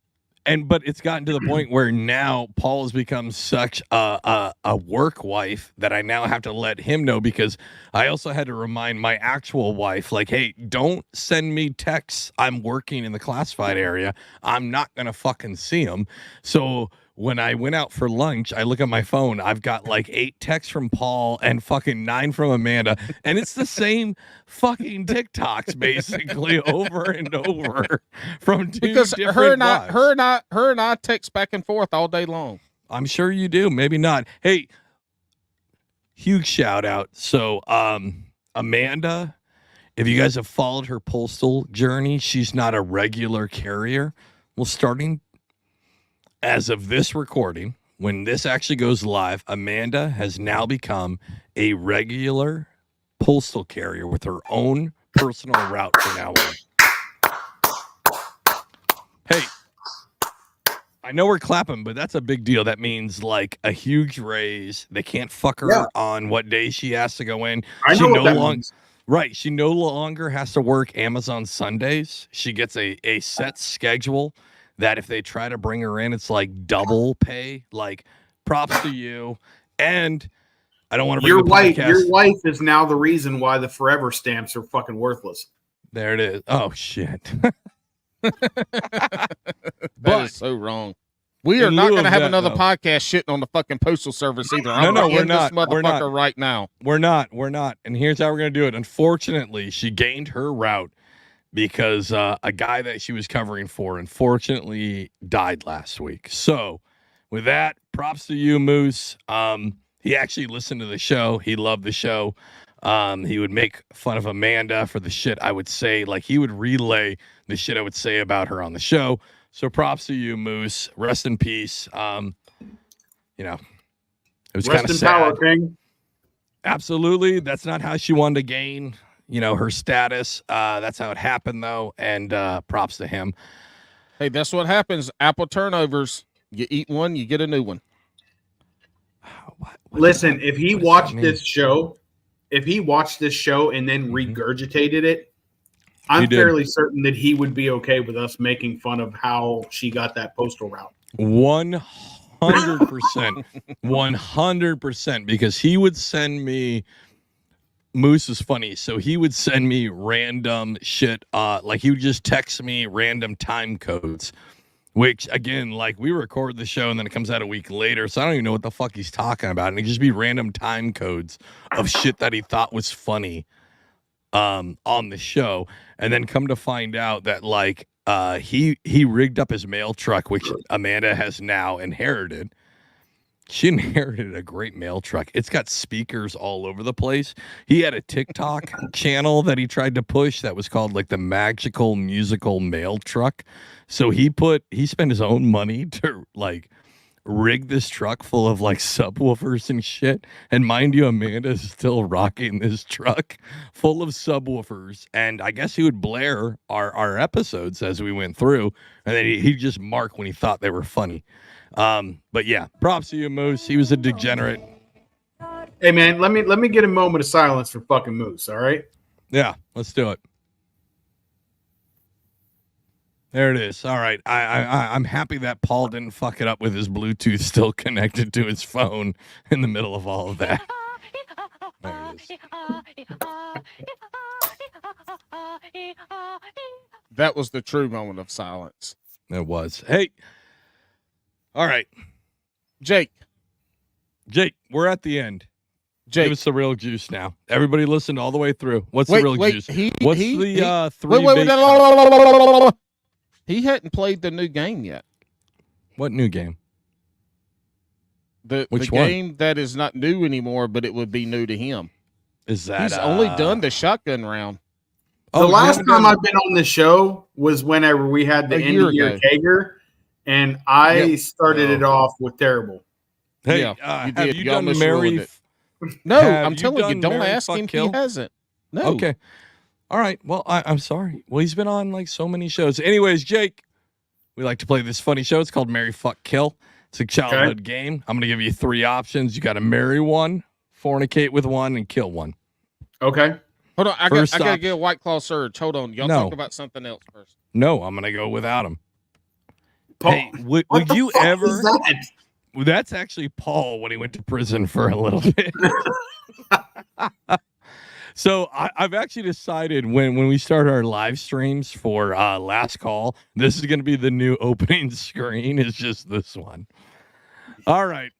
But it's gotten to the point where now Paul has become such a work wife that I now have to let him know, because I also had to remind my actual wife, like, hey, don't send me texts. I'm working in the classified area. I'm not going to fucking see them. So when I went out for lunch, I look at my phone. I've got like 8 texts from Paul and fucking 9 from Amanda. And it's the same fucking TikToks basically over and over from 2 because different her and I text back and forth all day long. I'm sure you do. Maybe not. Hey, huge shout out. So, Amanda, if you guys have followed her postal journey, she's not a regular carrier. Well, starting as of this recording, when this actually goes live, Amanda has now become a regular postal carrier with her own personal route from now on. Hey, I know we're clapping, but that's a big deal. That means like a huge raise. They can't fuck her on what day she has to go in. I know what that means. Right. She no longer has to work Amazon Sundays. She gets a set schedule that if they try to bring her in, it's like double pay. Like, props to you. And I don't want to bring your wife is now the reason why the forever stamps are fucking worthless. There it is. Oh, shit. That is so wrong. We are not going to have another podcast shitting on the fucking postal service either. No, we're not. This motherfucker right now. We're not. And here's how we're going to do it. Unfortunately, she gained her route because a guy that she was covering for, unfortunately, died last week. So with that, props to you, Moose. He actually listened to the show. He loved the show. He would make fun of Amanda for the shit I would say. Like, he would relay the shit I would say about her on the show. So props to you, Moose. Rest in peace. It was kind of sad. Power, King. Absolutely. That's not how she wanted to gain, her status. That's how it happened, though. And props to him. Hey, that's what happens. Apple turnovers. You eat one, you get a new one. Listen, if he watched this show and then regurgitated it, I'm fairly certain that he would be okay with us making fun of how she got that postal route. 100%. 100%. Because he would send me, Moose is funny, so he would send me random shit. Like, he would just text me random time codes, which, again, like, we record the show and then it comes out a week later, so I don't even know what the fuck he's talking about. And it'd just be random time codes of shit that he thought was funny on the show. And then come to find out that, like, he rigged up his mail truck, which Amanda has now inherited. She inherited a great mail truck. It's got speakers all over the place. He had a TikTok channel that he tried to push that was called like the Magical Musical Mail Truck. So he spent his own money to like rig this truck full of like subwoofers and shit. And mind you, Amanda's still rocking this truck full of subwoofers. And I guess he would blare our episodes as we went through. And then he'd just mark when he thought they were funny. But yeah, props to you, Moose. He was a degenerate. Hey man, let me get a moment of silence for fucking Moose, all right? Yeah, let's do it. There it is. All right. I'm happy that Paul didn't fuck it up with his Bluetooth still connected to his phone in the middle of all of that. There it is. That was the true moment of silence. It was. Hey. All right. Jake, we're at the end. Jake. Give us the real juice now. Everybody listened all the way through. What's the real juice? What's the three He hadn't played the new game yet. What new game? The game that is not new anymore, but it would be new to him. Is that he's only done the shotgun round? The last time I've been on the show was whenever we had the end of year Kager, and I started it off with terrible. Hey, have you done Mary? No, I'm telling you, don't ask him. Kill? He hasn't. No. Okay. All right. Well, I'm sorry. Well, he's been on like so many shows. Anyways, Jake, we like to play this funny show. It's called Marry, Fuck, Kill. It's a childhood game. I'm going to give you 3 options. You got to marry one, fornicate with one, and kill one. Okay. Hold on. I got to get a White Claw Surge. Hold on. Y'all talk about something else first. No, I'm going to go without him. Paul, hey, would you ever? That's actually Paul when he went to prison for a little bit. So I've actually decided when we start our live streams for Last Call, this is going to be the new opening screen. It's just this one. All right.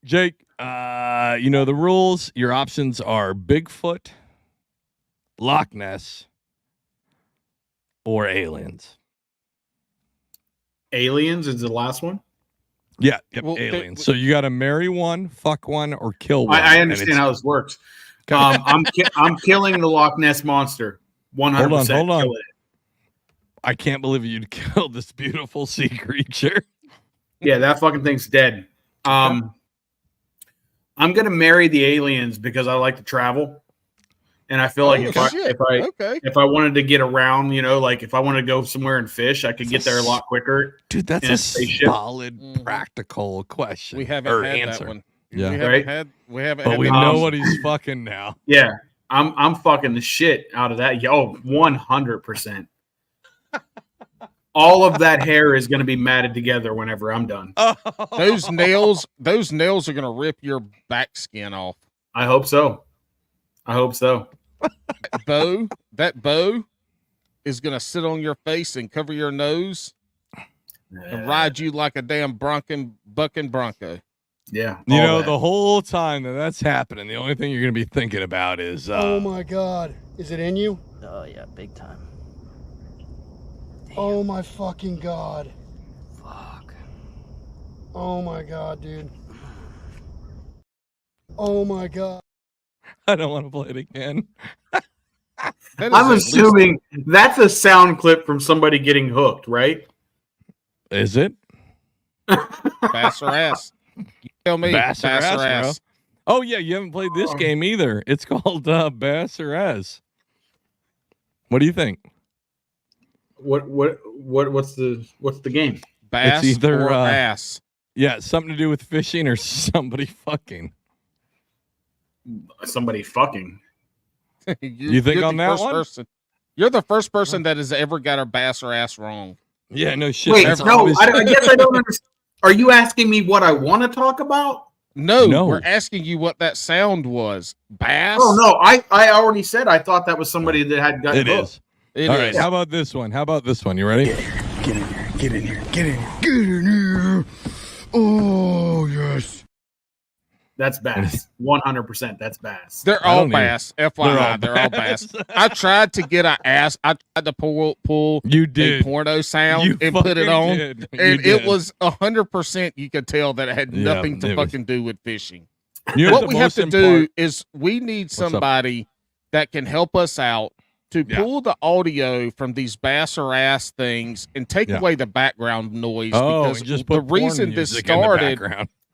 Jake, you know the rules. Your options are Bigfoot, Loch Ness, or aliens. Aliens is the last one. Yeah, yep, aliens. So you got to marry one, fuck one, or kill one. I understand how this works. I'm killing the Loch Ness monster. 100%. Hold on. I can't believe you'd kill this beautiful sea creature. Yeah, that fucking thing's dead. I'm gonna marry the aliens because I like to travel, and I feel like if I wanted to get around, you know, like if I wanted to go somewhere and fish, I could get there a lot quicker. Dude, that's a solid, practical question. We haven't had answer. That one. Yeah, we haven't. But had we that know one. what he's fucking now. Yeah, I'm fucking the shit out of that. Yo, 100%. All of that hair is going to be matted together whenever I'm done. Those nails are going to rip your back skin off. I hope so. That bow is going to sit on your face and cover your nose and ride you like a damn bucking bronco. Yeah. You know, the whole time that's happening, the only thing you're going to be thinking about is... oh, my God. Is it in you? Oh, yeah, big time. Damn. Oh, my fucking God. Fuck. Oh, my God, dude. Oh, my God. I don't want to play it again. I'm assuming that's a sound clip from somebody getting hooked, right? Is it? Bass or ass? You tell me. Bass or ass. Bro. Oh, yeah, you haven't played this game either. It's called Bass or Ass. What do you think? What's the game? Bass it's either, or ass? Yeah, something to do with fishing or somebody fucking. Somebody fucking. You think on that one? You're the first person that has ever got a bass or ass wrong. Yeah, no shit. Wait, no, I guess I don't understand. Are you asking me what I want to talk about? No, we're asking you what that sound was. Bass? Oh, no, I already said I thought that was somebody that had gotten hooked. All right, how about this one? You ready? Get in here. Oh, yes. That's bass. 100%. That's bass. They're all bass. FYI, they're all bass. I tried to get an ass. I tried to pull you did. A porno sound and put it on. And it was 100%. You could tell that it had nothing to fucking do with fishing. What we have to do is we need somebody that can help us out to pull the audio from these bass or ass things and take away the background noise. Because just the reason this started.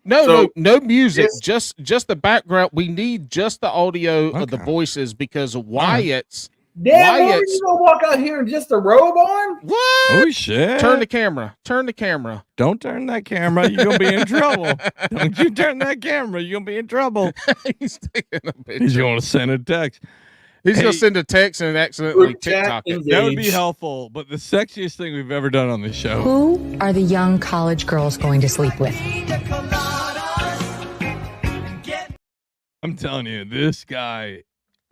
No music. Just the background. We need just the audio of the voices because Wyatt's. Damn, you gonna walk out here in just a robe on? What? Oh shit! Turn the camera. Don't turn that camera. You're gonna be in trouble. Don't you turn that camera. You're gonna be in trouble. He's taking a picture. He's gonna send a text. He's gonna send a text and accidentally TikTok it. That would be helpful. But the sexiest thing we've ever done on this show. Who are the young college girls going to sleep with? I'm telling you, this guy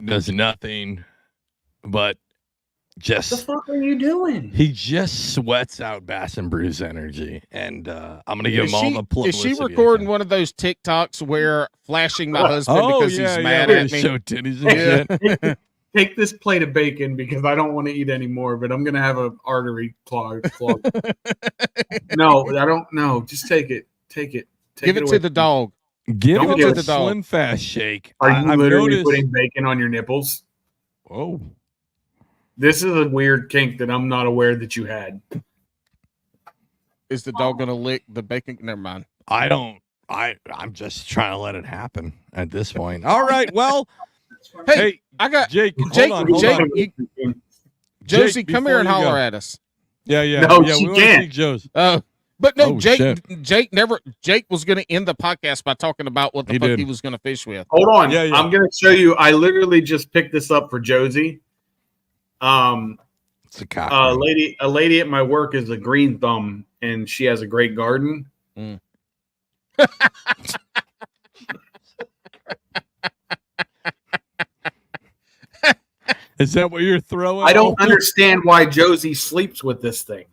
does nothing but just. What the fuck are you doing? He just sweats out Bass and Brews energy, and I'm gonna give him all the publicity. Is she recording one of those TikToks where flashing my husband because he's mad at me? Show titties and shit. Take this plate of bacon because I don't want to eat anymore, but I'm gonna have an artery clog. No, I don't know. Just take it. Give it to the dog. Give him a Slim Fast shake. Are you literally putting bacon on your nipples? Whoa. This is a weird kink that I'm not aware that you had. Is the dog gonna lick the bacon? Never mind. I'm just trying to let it happen at this point. All right. Well, hey, I got Jake. Josie, come here and holler at us. Yeah. No, she can't. Josie. But no, Jake was going to end the podcast by talking about what the fuck he was going to fish with. Hold on. Yeah. I'm going to show you. I literally just picked this up for Josie. It's a cock. A lady at my work is a green thumb, and she has a great garden. Mm. Is that what you're throwing? I don't understand why Josie sleeps with this thing.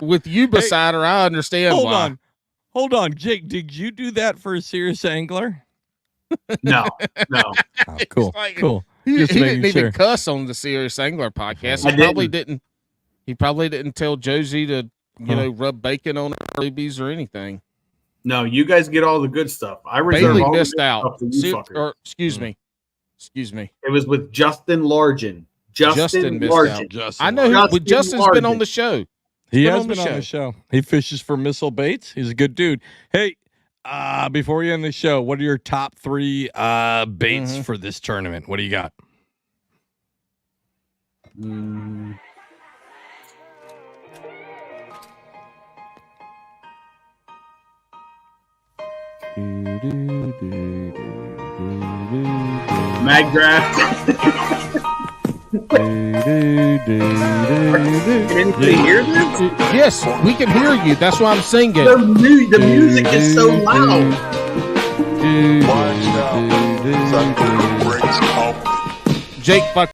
with you beside her, I understand. Hold on, Jake. Did you do that for a serious angler? No. Oh, cool. Cool. He didn't even cuss on the Serious Angler podcast. He probably didn't tell Josie to, rub bacon on her rubies or anything. No, you guys get all the good stuff. I reserve Bailey all missed the good out. stuff for you Excuse me. It was with Justin Largen. Justin missed Largen. out. I know Justin's been on the show. He has been on the show. He fishes for Missile Baits. He's a good dude. Hey, before we end the show, what are your top 3 baits for this tournament? What do you got? Maggraft. Can anybody hear this? Yes, we can hear you. That's why I'm singing. The music is so loud. Jake, fuck